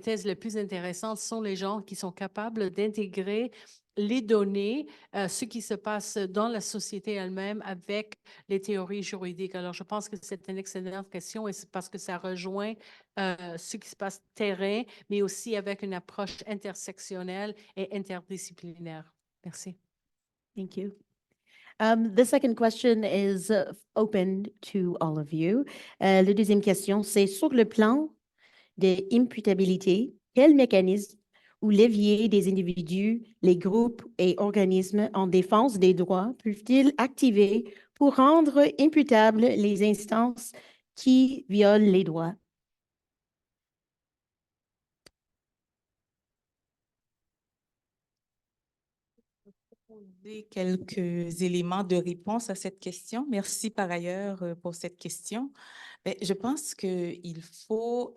thèses les plus intéressantes sont les gens qui sont capables d'intégrer les données, ce qui se passe dans la société elle-même avec les théories juridiques. Alors, je pense que c'est une excellente question et c'est parce que ça rejoint ce qui se passe terrain, mais aussi avec une approche intersectionnelle et interdisciplinaire. Merci. Thank you. The second question is open to all of you. La deuxième question, c'est sur le plan de imputabilité, quel mécanisme ou levier des individus, les groupes et organismes en défense des droits peuvent-ils activer pour rendre imputables les instances qui violent les droits? Quelques éléments de réponse à cette question. Merci par ailleurs pour cette question. Je pense qu'il faut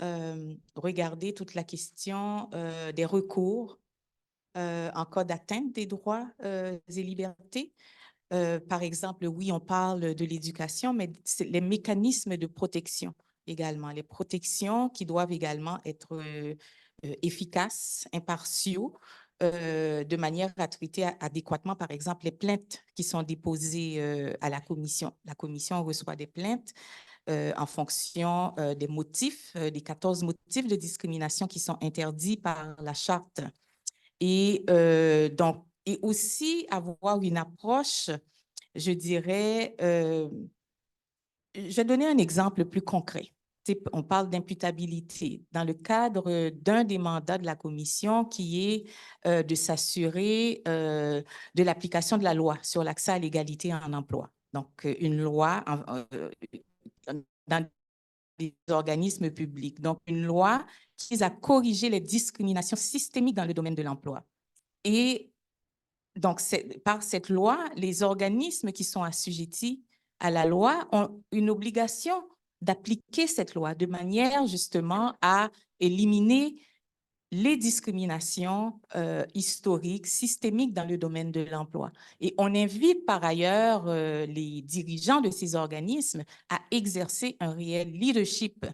regarder toute la question des recours en cas d'atteinte des droits et libertés. Par exemple, oui, on parle de l'éducation, mais c'est les mécanismes de protection également, les protections qui doivent également être efficaces, impartiaux, de manière à traiter adéquatement, par exemple, les plaintes qui sont déposées à la commission. La commission reçoit des plaintes en fonction des motifs, des 14 motifs de discrimination qui sont interdits par la charte. Et donc, et aussi avoir une approche, je dirais, je vais donner un exemple plus concret. On parle d'imputabilité dans le cadre d'un des mandats de la commission qui est de s'assurer de l'application de la loi sur l'accès à l'égalité en emploi. Donc, une loi dans les organismes publics. Donc, une loi qui vise à corriger les discriminations systémiques dans le domaine de l'emploi. Et donc, par cette loi, les organismes qui sont assujettis à la loi ont une obligation d'appliquer cette loi de manière justement à éliminer les discriminations historiques, systémiques dans le domaine de l'emploi. Et on invite par ailleurs les dirigeants de ces organismes à exercer un réel leadership.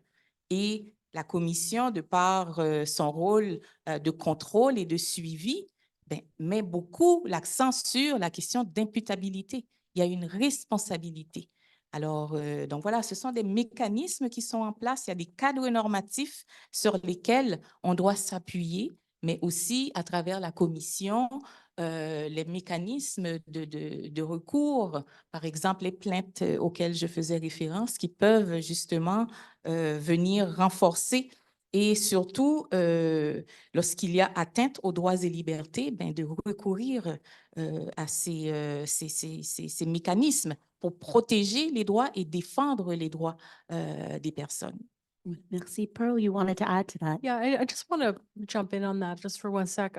Et la commission, de par son rôle de contrôle et de suivi, met beaucoup l'accent sur la question d'imputabilité. Il y a une responsabilité. Alors, donc voilà, ce sont des mécanismes qui sont en place. Il y a des cadres normatifs sur lesquels on doit s'appuyer, mais aussi à travers la commission, les mécanismes de recours, par exemple les plaintes auxquelles je faisais référence, qui peuvent justement venir renforcer et surtout, lorsqu'il y a atteinte aux droits et libertés, de recourir à ces mécanismes pour protéger les droits et défendre les droits des personnes. Merci. Pearl, you wanted to add to that? Yeah, I just want to jump in on that just for one sec.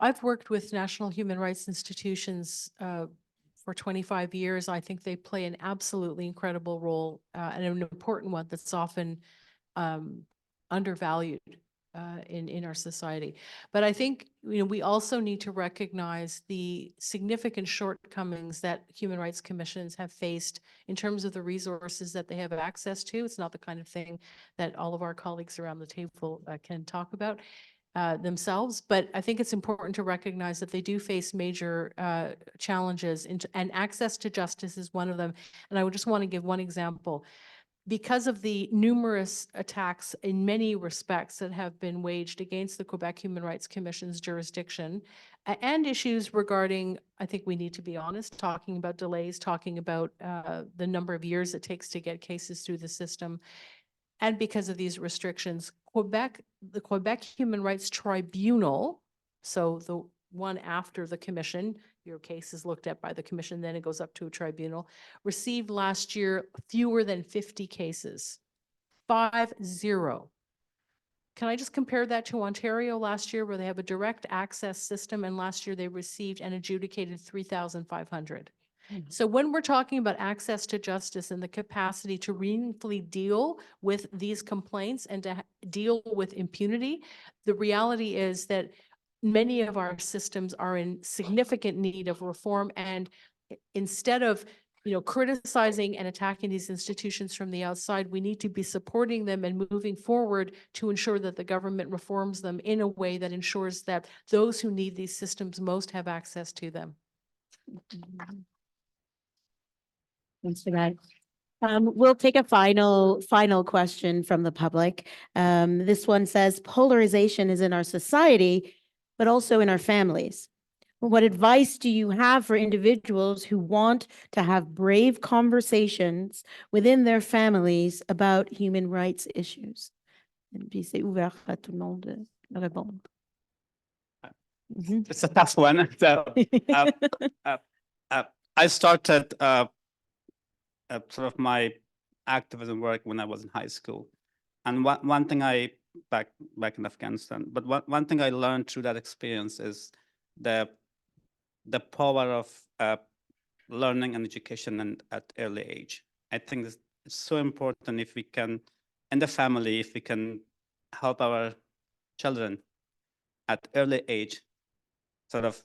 I've worked with national human rights institutions for 25 years. I think they play an absolutely incredible role and an important one that's often undervalued in our society. But I think, we also need to recognize the significant shortcomings that human rights commissions have faced in terms of the resources that they have access to. It's not the kind of thing that all of our colleagues around the table can talk about themselves, but I think it's important to recognize that they do face major challenges, and access to justice is one of them. And I would just want to give one example. Because of the numerous attacks in many respects that have been waged against the Quebec Human Rights Commission's jurisdiction, and issues regarding, I think we need to be honest, talking about delays, talking about the number of years it takes to get cases through the system, and because of these restrictions, the Quebec Human Rights Tribunal, so the one after the commission, your case is looked at by the commission, then it goes up to a tribunal, received last year fewer than 50 cases. 50. Can I just compare that to Ontario last year, where they have a direct access system, and last year they received and adjudicated 3,500. So when we're talking about access to justice and the capacity to meaningfully deal with these complaints and to deal with impunity, the reality is that many of our systems are in significant need of reform. And instead of criticizing and attacking these institutions from the outside, we need to be supporting them and moving forward to ensure that the government reforms them in a way that ensures that those who need these systems most have access to them. Thanks for that. We'll take a final question from the public. This one says, polarization is in our society, but also in our families. What advice do you have for individuals who want to have brave conversations within their families about human rights issues? Et puis c'est ouvert à tout le monde de répondre. It's a tough one. So, I started sort of my activism work when I was in high school. And one thing back in Afghanistan, but one thing I learned through that experience is the power of learning and education and at early age. I think it's so important if we can, in the family, if we can help our children at early age, sort of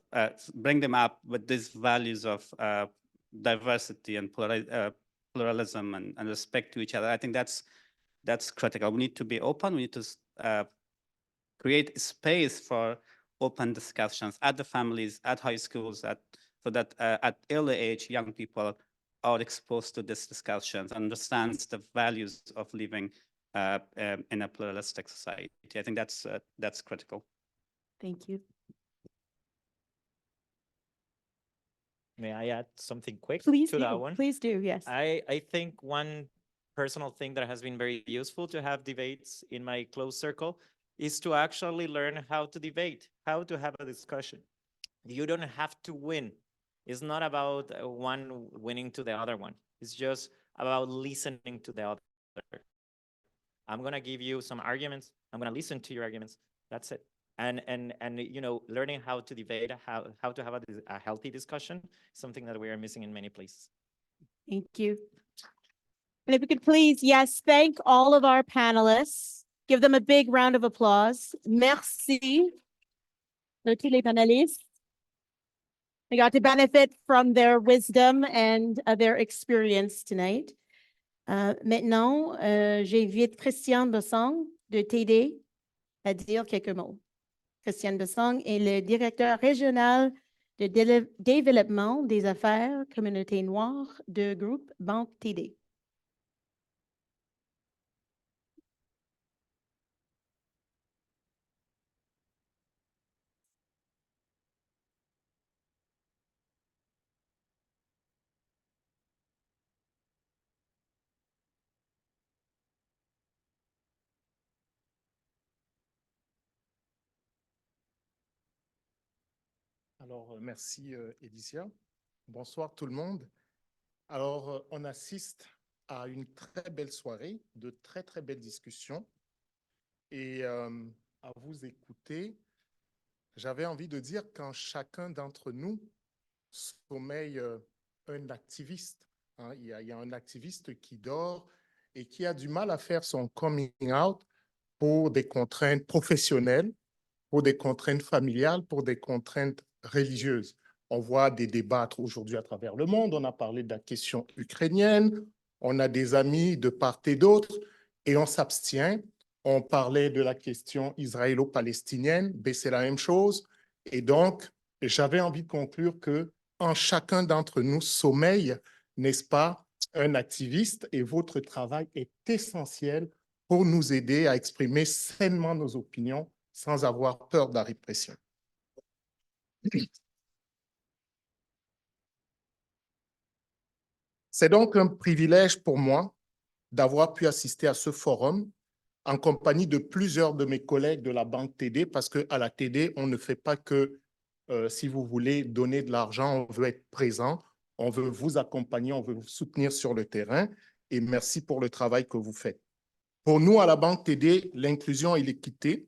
bring them up with these values of diversity and pluralism and respect to each other. I think that's critical. We need to be open. We need to create space for open discussions at the families, at high schools, so that at early age, young people are exposed to these discussions, understands the values of living in a pluralistic society. I think that's critical. Thank you. May I add something quick Please to do. that one? Please do. Yes. I think one personal thing that has been very useful to have debates in my close circle is to actually learn how to debate, how to have a discussion. You don't have to win. It's not about one winning to the other one. It's just about listening to the other. I'm going to give you some arguments. I'm going to listen to your arguments. That's it. And learning how to debate, how to have a healthy discussion, something that we are missing in many places. Thank you. And if we could please, yes, thank all of our panelists. Give them a big round of applause. Merci de tous les panélistes. We got to benefit from their wisdom and their experience tonight. Maintenant, j'invite Christiane Bessong de TD à dire quelques mots. Christiane Bessong est le directeur régional de développement des affaires communauté noire de groupe Banque TD. Alors, merci Édicia. Bonsoir tout le monde. Alors, on assiste à une très belle soirée, de très, très belles discussions. Et à vous écouter, j'avais envie de dire qu'en chacun d'entre nous sommeille un activiste. Hein. Il y a un activiste qui dort et qui a du mal à faire son coming out pour des contraintes professionnelles, pour des contraintes familiales, pour des contraintes religieuses. On voit des débats aujourd'hui à travers le monde. On a parlé de la question ukrainienne. On a des amis de part et d'autre et on s'abstient. On parlait de la question israélo-palestinienne, mais c'est la même chose. Et donc, j'avais envie de conclure que en chacun d'entre nous sommeille, n'est-ce pas, un activiste et votre travail est essentiel pour nous aider à exprimer sainement nos opinions sans avoir peur de la répression. C'est donc un privilège pour moi d'avoir pu assister à ce forum en compagnie de plusieurs de mes collègues de la Banque TD, parce qu'à la TD, on ne fait pas que, si vous voulez, donner de l'argent, on veut être présent, on veut vous accompagner, on veut vous soutenir sur le terrain, et merci pour le travail que vous faites. Pour nous, à la Banque TD, l'inclusion et l'équité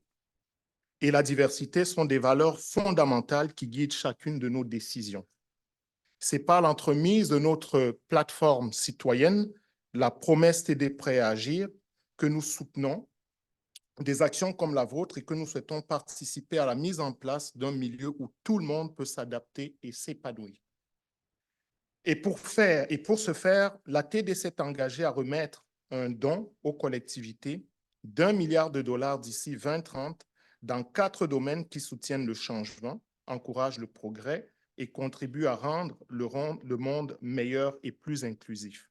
et la diversité sont des valeurs fondamentales qui guident chacune de nos décisions. C'est par l'entremise de notre plateforme citoyenne, la promesse TD Prêt à agir, que nous soutenons des actions comme la vôtre et que nous souhaitons participer à la mise en place d'un milieu où tout le monde peut s'adapter et s'épanouir. Et pour ce faire, la TD s'est engagée à remettre un don aux collectivités d'1 milliard de dollars d'ici 2030 dans 4 domaines qui soutiennent le changement, encouragent le progrès et contribuent à rendre le monde meilleur et plus inclusif.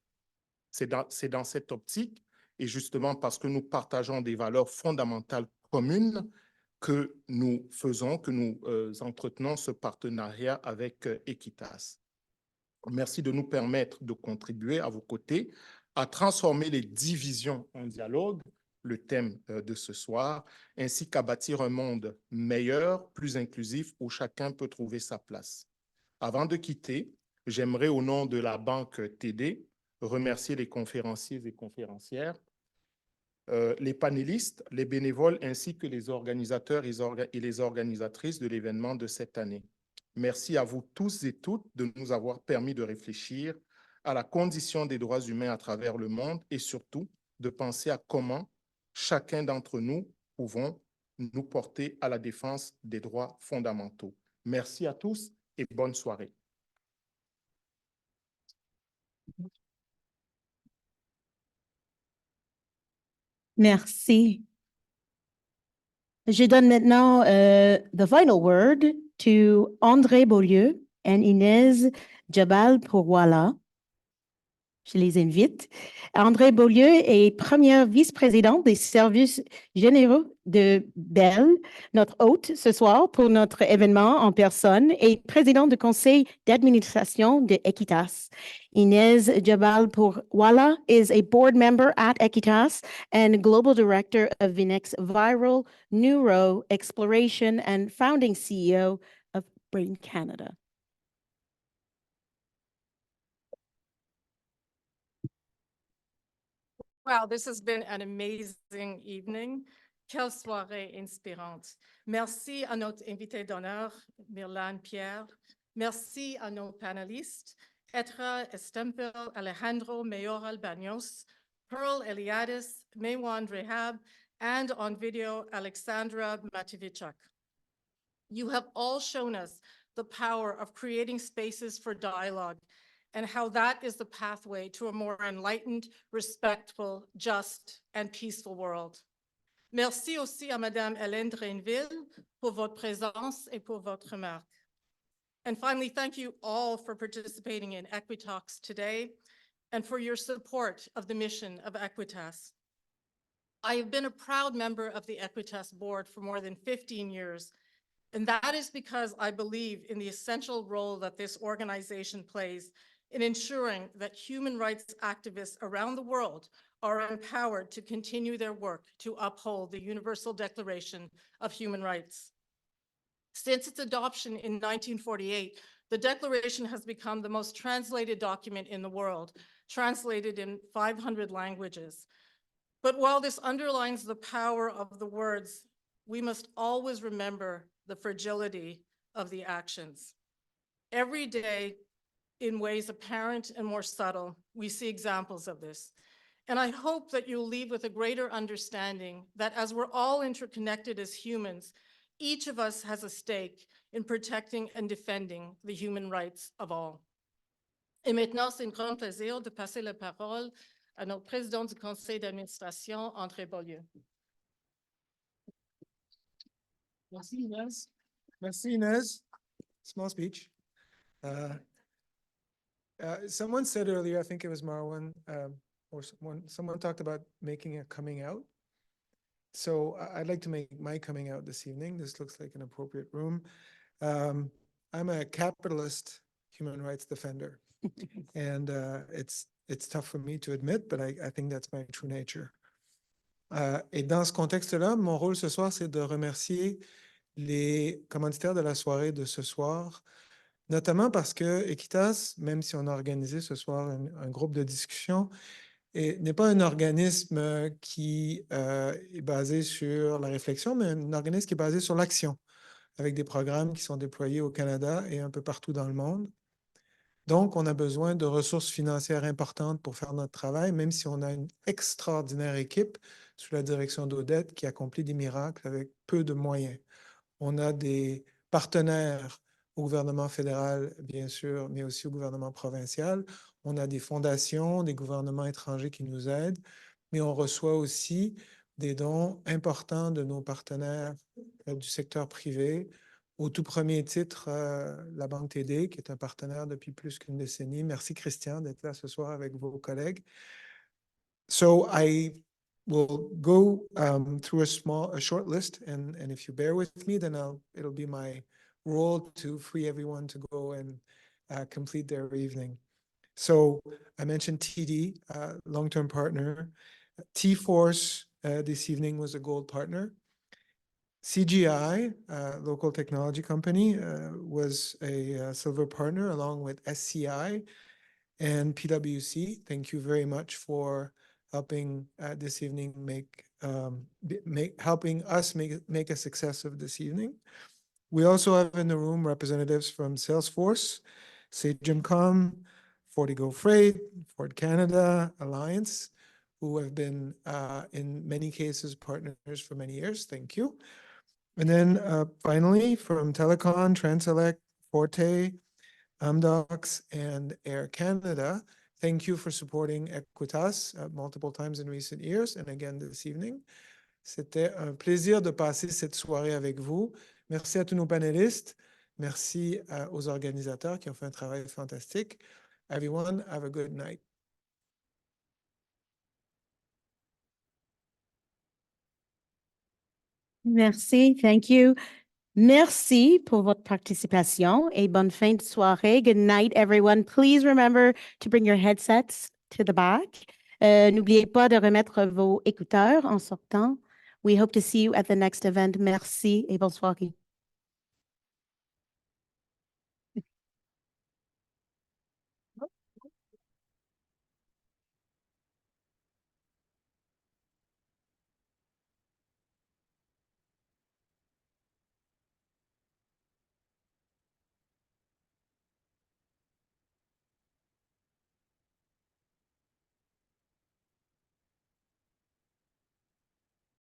C'est dans cette optique, et justement parce que nous partageons des valeurs fondamentales communes, que nous entretenons ce partenariat avec Equitas. Merci de nous permettre de contribuer à vos côtés à transformer les divisions en dialogue, le thème de ce soir, ainsi qu'à bâtir un monde meilleur, plus inclusif, où chacun peut trouver sa place. Avant de quitter, j'aimerais, au nom de la Banque TD, remercier les conférenciers et conférencières, les panélistes, les bénévoles, ainsi que les organisateurs et les organisatrices de l'événement de cette année. Merci à vous tous et toutes de nous avoir permis de réfléchir à la condition des droits humains à travers le monde et surtout de penser à comment chacun d'entre nous pouvons nous porter à la défense des droits fondamentaux. Merci à tous et bonne soirée. Merci. Je donne maintenant the final word to André Beaulieu and Inès Jabal Pourwala. Je les invite. André Beaulieu est première vice-présidente des services généraux de Bell, notre hôte ce soir pour notre événement en personne, et président du conseil d'administration de Equitas. Inès Jabal Pourwala is a board member at Equitas and global director of Vinex Viral Neuro Exploration and founding CEO of Brain Canada. Wow, this has been an amazing evening. Quelle soirée inspirante. Merci à notre invité d'honneur, Myrlane Pierre. Merci à nos panélistes, Etra Estempel, Alejandro Mayoral Baños, Pearl Eliadis, Maywan Rehab, and on video, Alexandra Mativichuk. You have all shown us the power of creating spaces for dialogue and how that is the pathway to a more enlightened, respectful, just, and peaceful world. Merci aussi à Madame Hélène Drainville pour votre présence et pour votre remarque. And finally, thank you all for participating in Equitalks today and for your support of the mission of Equitas. I have been a proud member of the Equitas board for more than 15 years, and that is because I believe in the essential role that this organization plays in ensuring that human rights activists around the world are empowered to continue their work to uphold the Universal Declaration of Human Rights. Since its adoption in 1948, the Declaration has become the most translated document in the world, translated in 500 languages. But while this underlines the power of the words, we must always remember the fragility of the actions. Every day, in ways apparent and more subtle, we see examples of this. And I hope that you'll leave with a greater understanding that as we're all interconnected as humans, each of us has a stake in protecting and defending the human rights of all. Et maintenant, c'est un grand plaisir de passer la parole à notre président du conseil d'administration, André Beaulieu. Merci, Inez. Merci, Inez. Small speech. Someone said earlier, I think it was Marwan, or someone talked about making a coming out. So I'd like to make my coming out this evening. This looks like an appropriate room. I'm a capitalist human rights defender. And it's tough for me to admit, but I think that's my true nature. Et dans ce contexte-là, mon rôle ce soir, c'est de remercier les commanditaires de la soirée de ce soir, notamment parce que Equitas, même si on a organisé ce soir un groupe de discussion, n'est pas un organisme qui est basé sur la réflexion, mais un organisme qui est basé sur l'action, avec des programmes qui sont déployés au Canada et un peu partout dans le monde. Donc, on a besoin de ressources financières importantes pour faire notre travail, même si on a une extraordinaire équipe sous la direction d'Odette qui accomplit des miracles avec peu de moyens. On a des partenaires au gouvernement fédéral, bien sûr, mais aussi au gouvernement provincial. On a des fondations, des gouvernements étrangers qui nous aident, mais on reçoit aussi des dons importants de nos partenaires du secteur privé. Au tout premier titre, la Banque TD, qui est un partenaire depuis plus qu'une décennie. Merci, Christian, d'être là ce soir avec vos collègues. So I will go through a short list, and if you bear with me, then it'll be my role to free everyone to go and complete their evening. So I mentioned TD, long-term partner. T-Force this evening was a gold partner. CGI, local technology company, was a silver partner along with SCI and PwC. Thank you very much for helping this evening helping us make a success of this evening. We also have in the room representatives from Salesforce, Sagem.com, Fortigo Freight, Ford Canada, Alliance, who have been, in many cases, partners for many years. Thank you. And then finally, from Telecom, Transelec, Forte, Amdocs, and Air Canada, thank you for supporting Equitas multiple times in recent years, and again this evening. C'était un plaisir de passer cette soirée avec vous. Merci à tous nos panélistes. Merci aux organisateurs qui ont fait un travail fantastique. Everyone, have a good night. Merci, thank you. Merci pour votre participation et bonne fin de soirée. Good night, everyone. Please remember to bring your headsets to the back. N'oubliez pas de remettre vos écouteurs en sortant. We hope to see you at the next event. Merci et bonne soirée.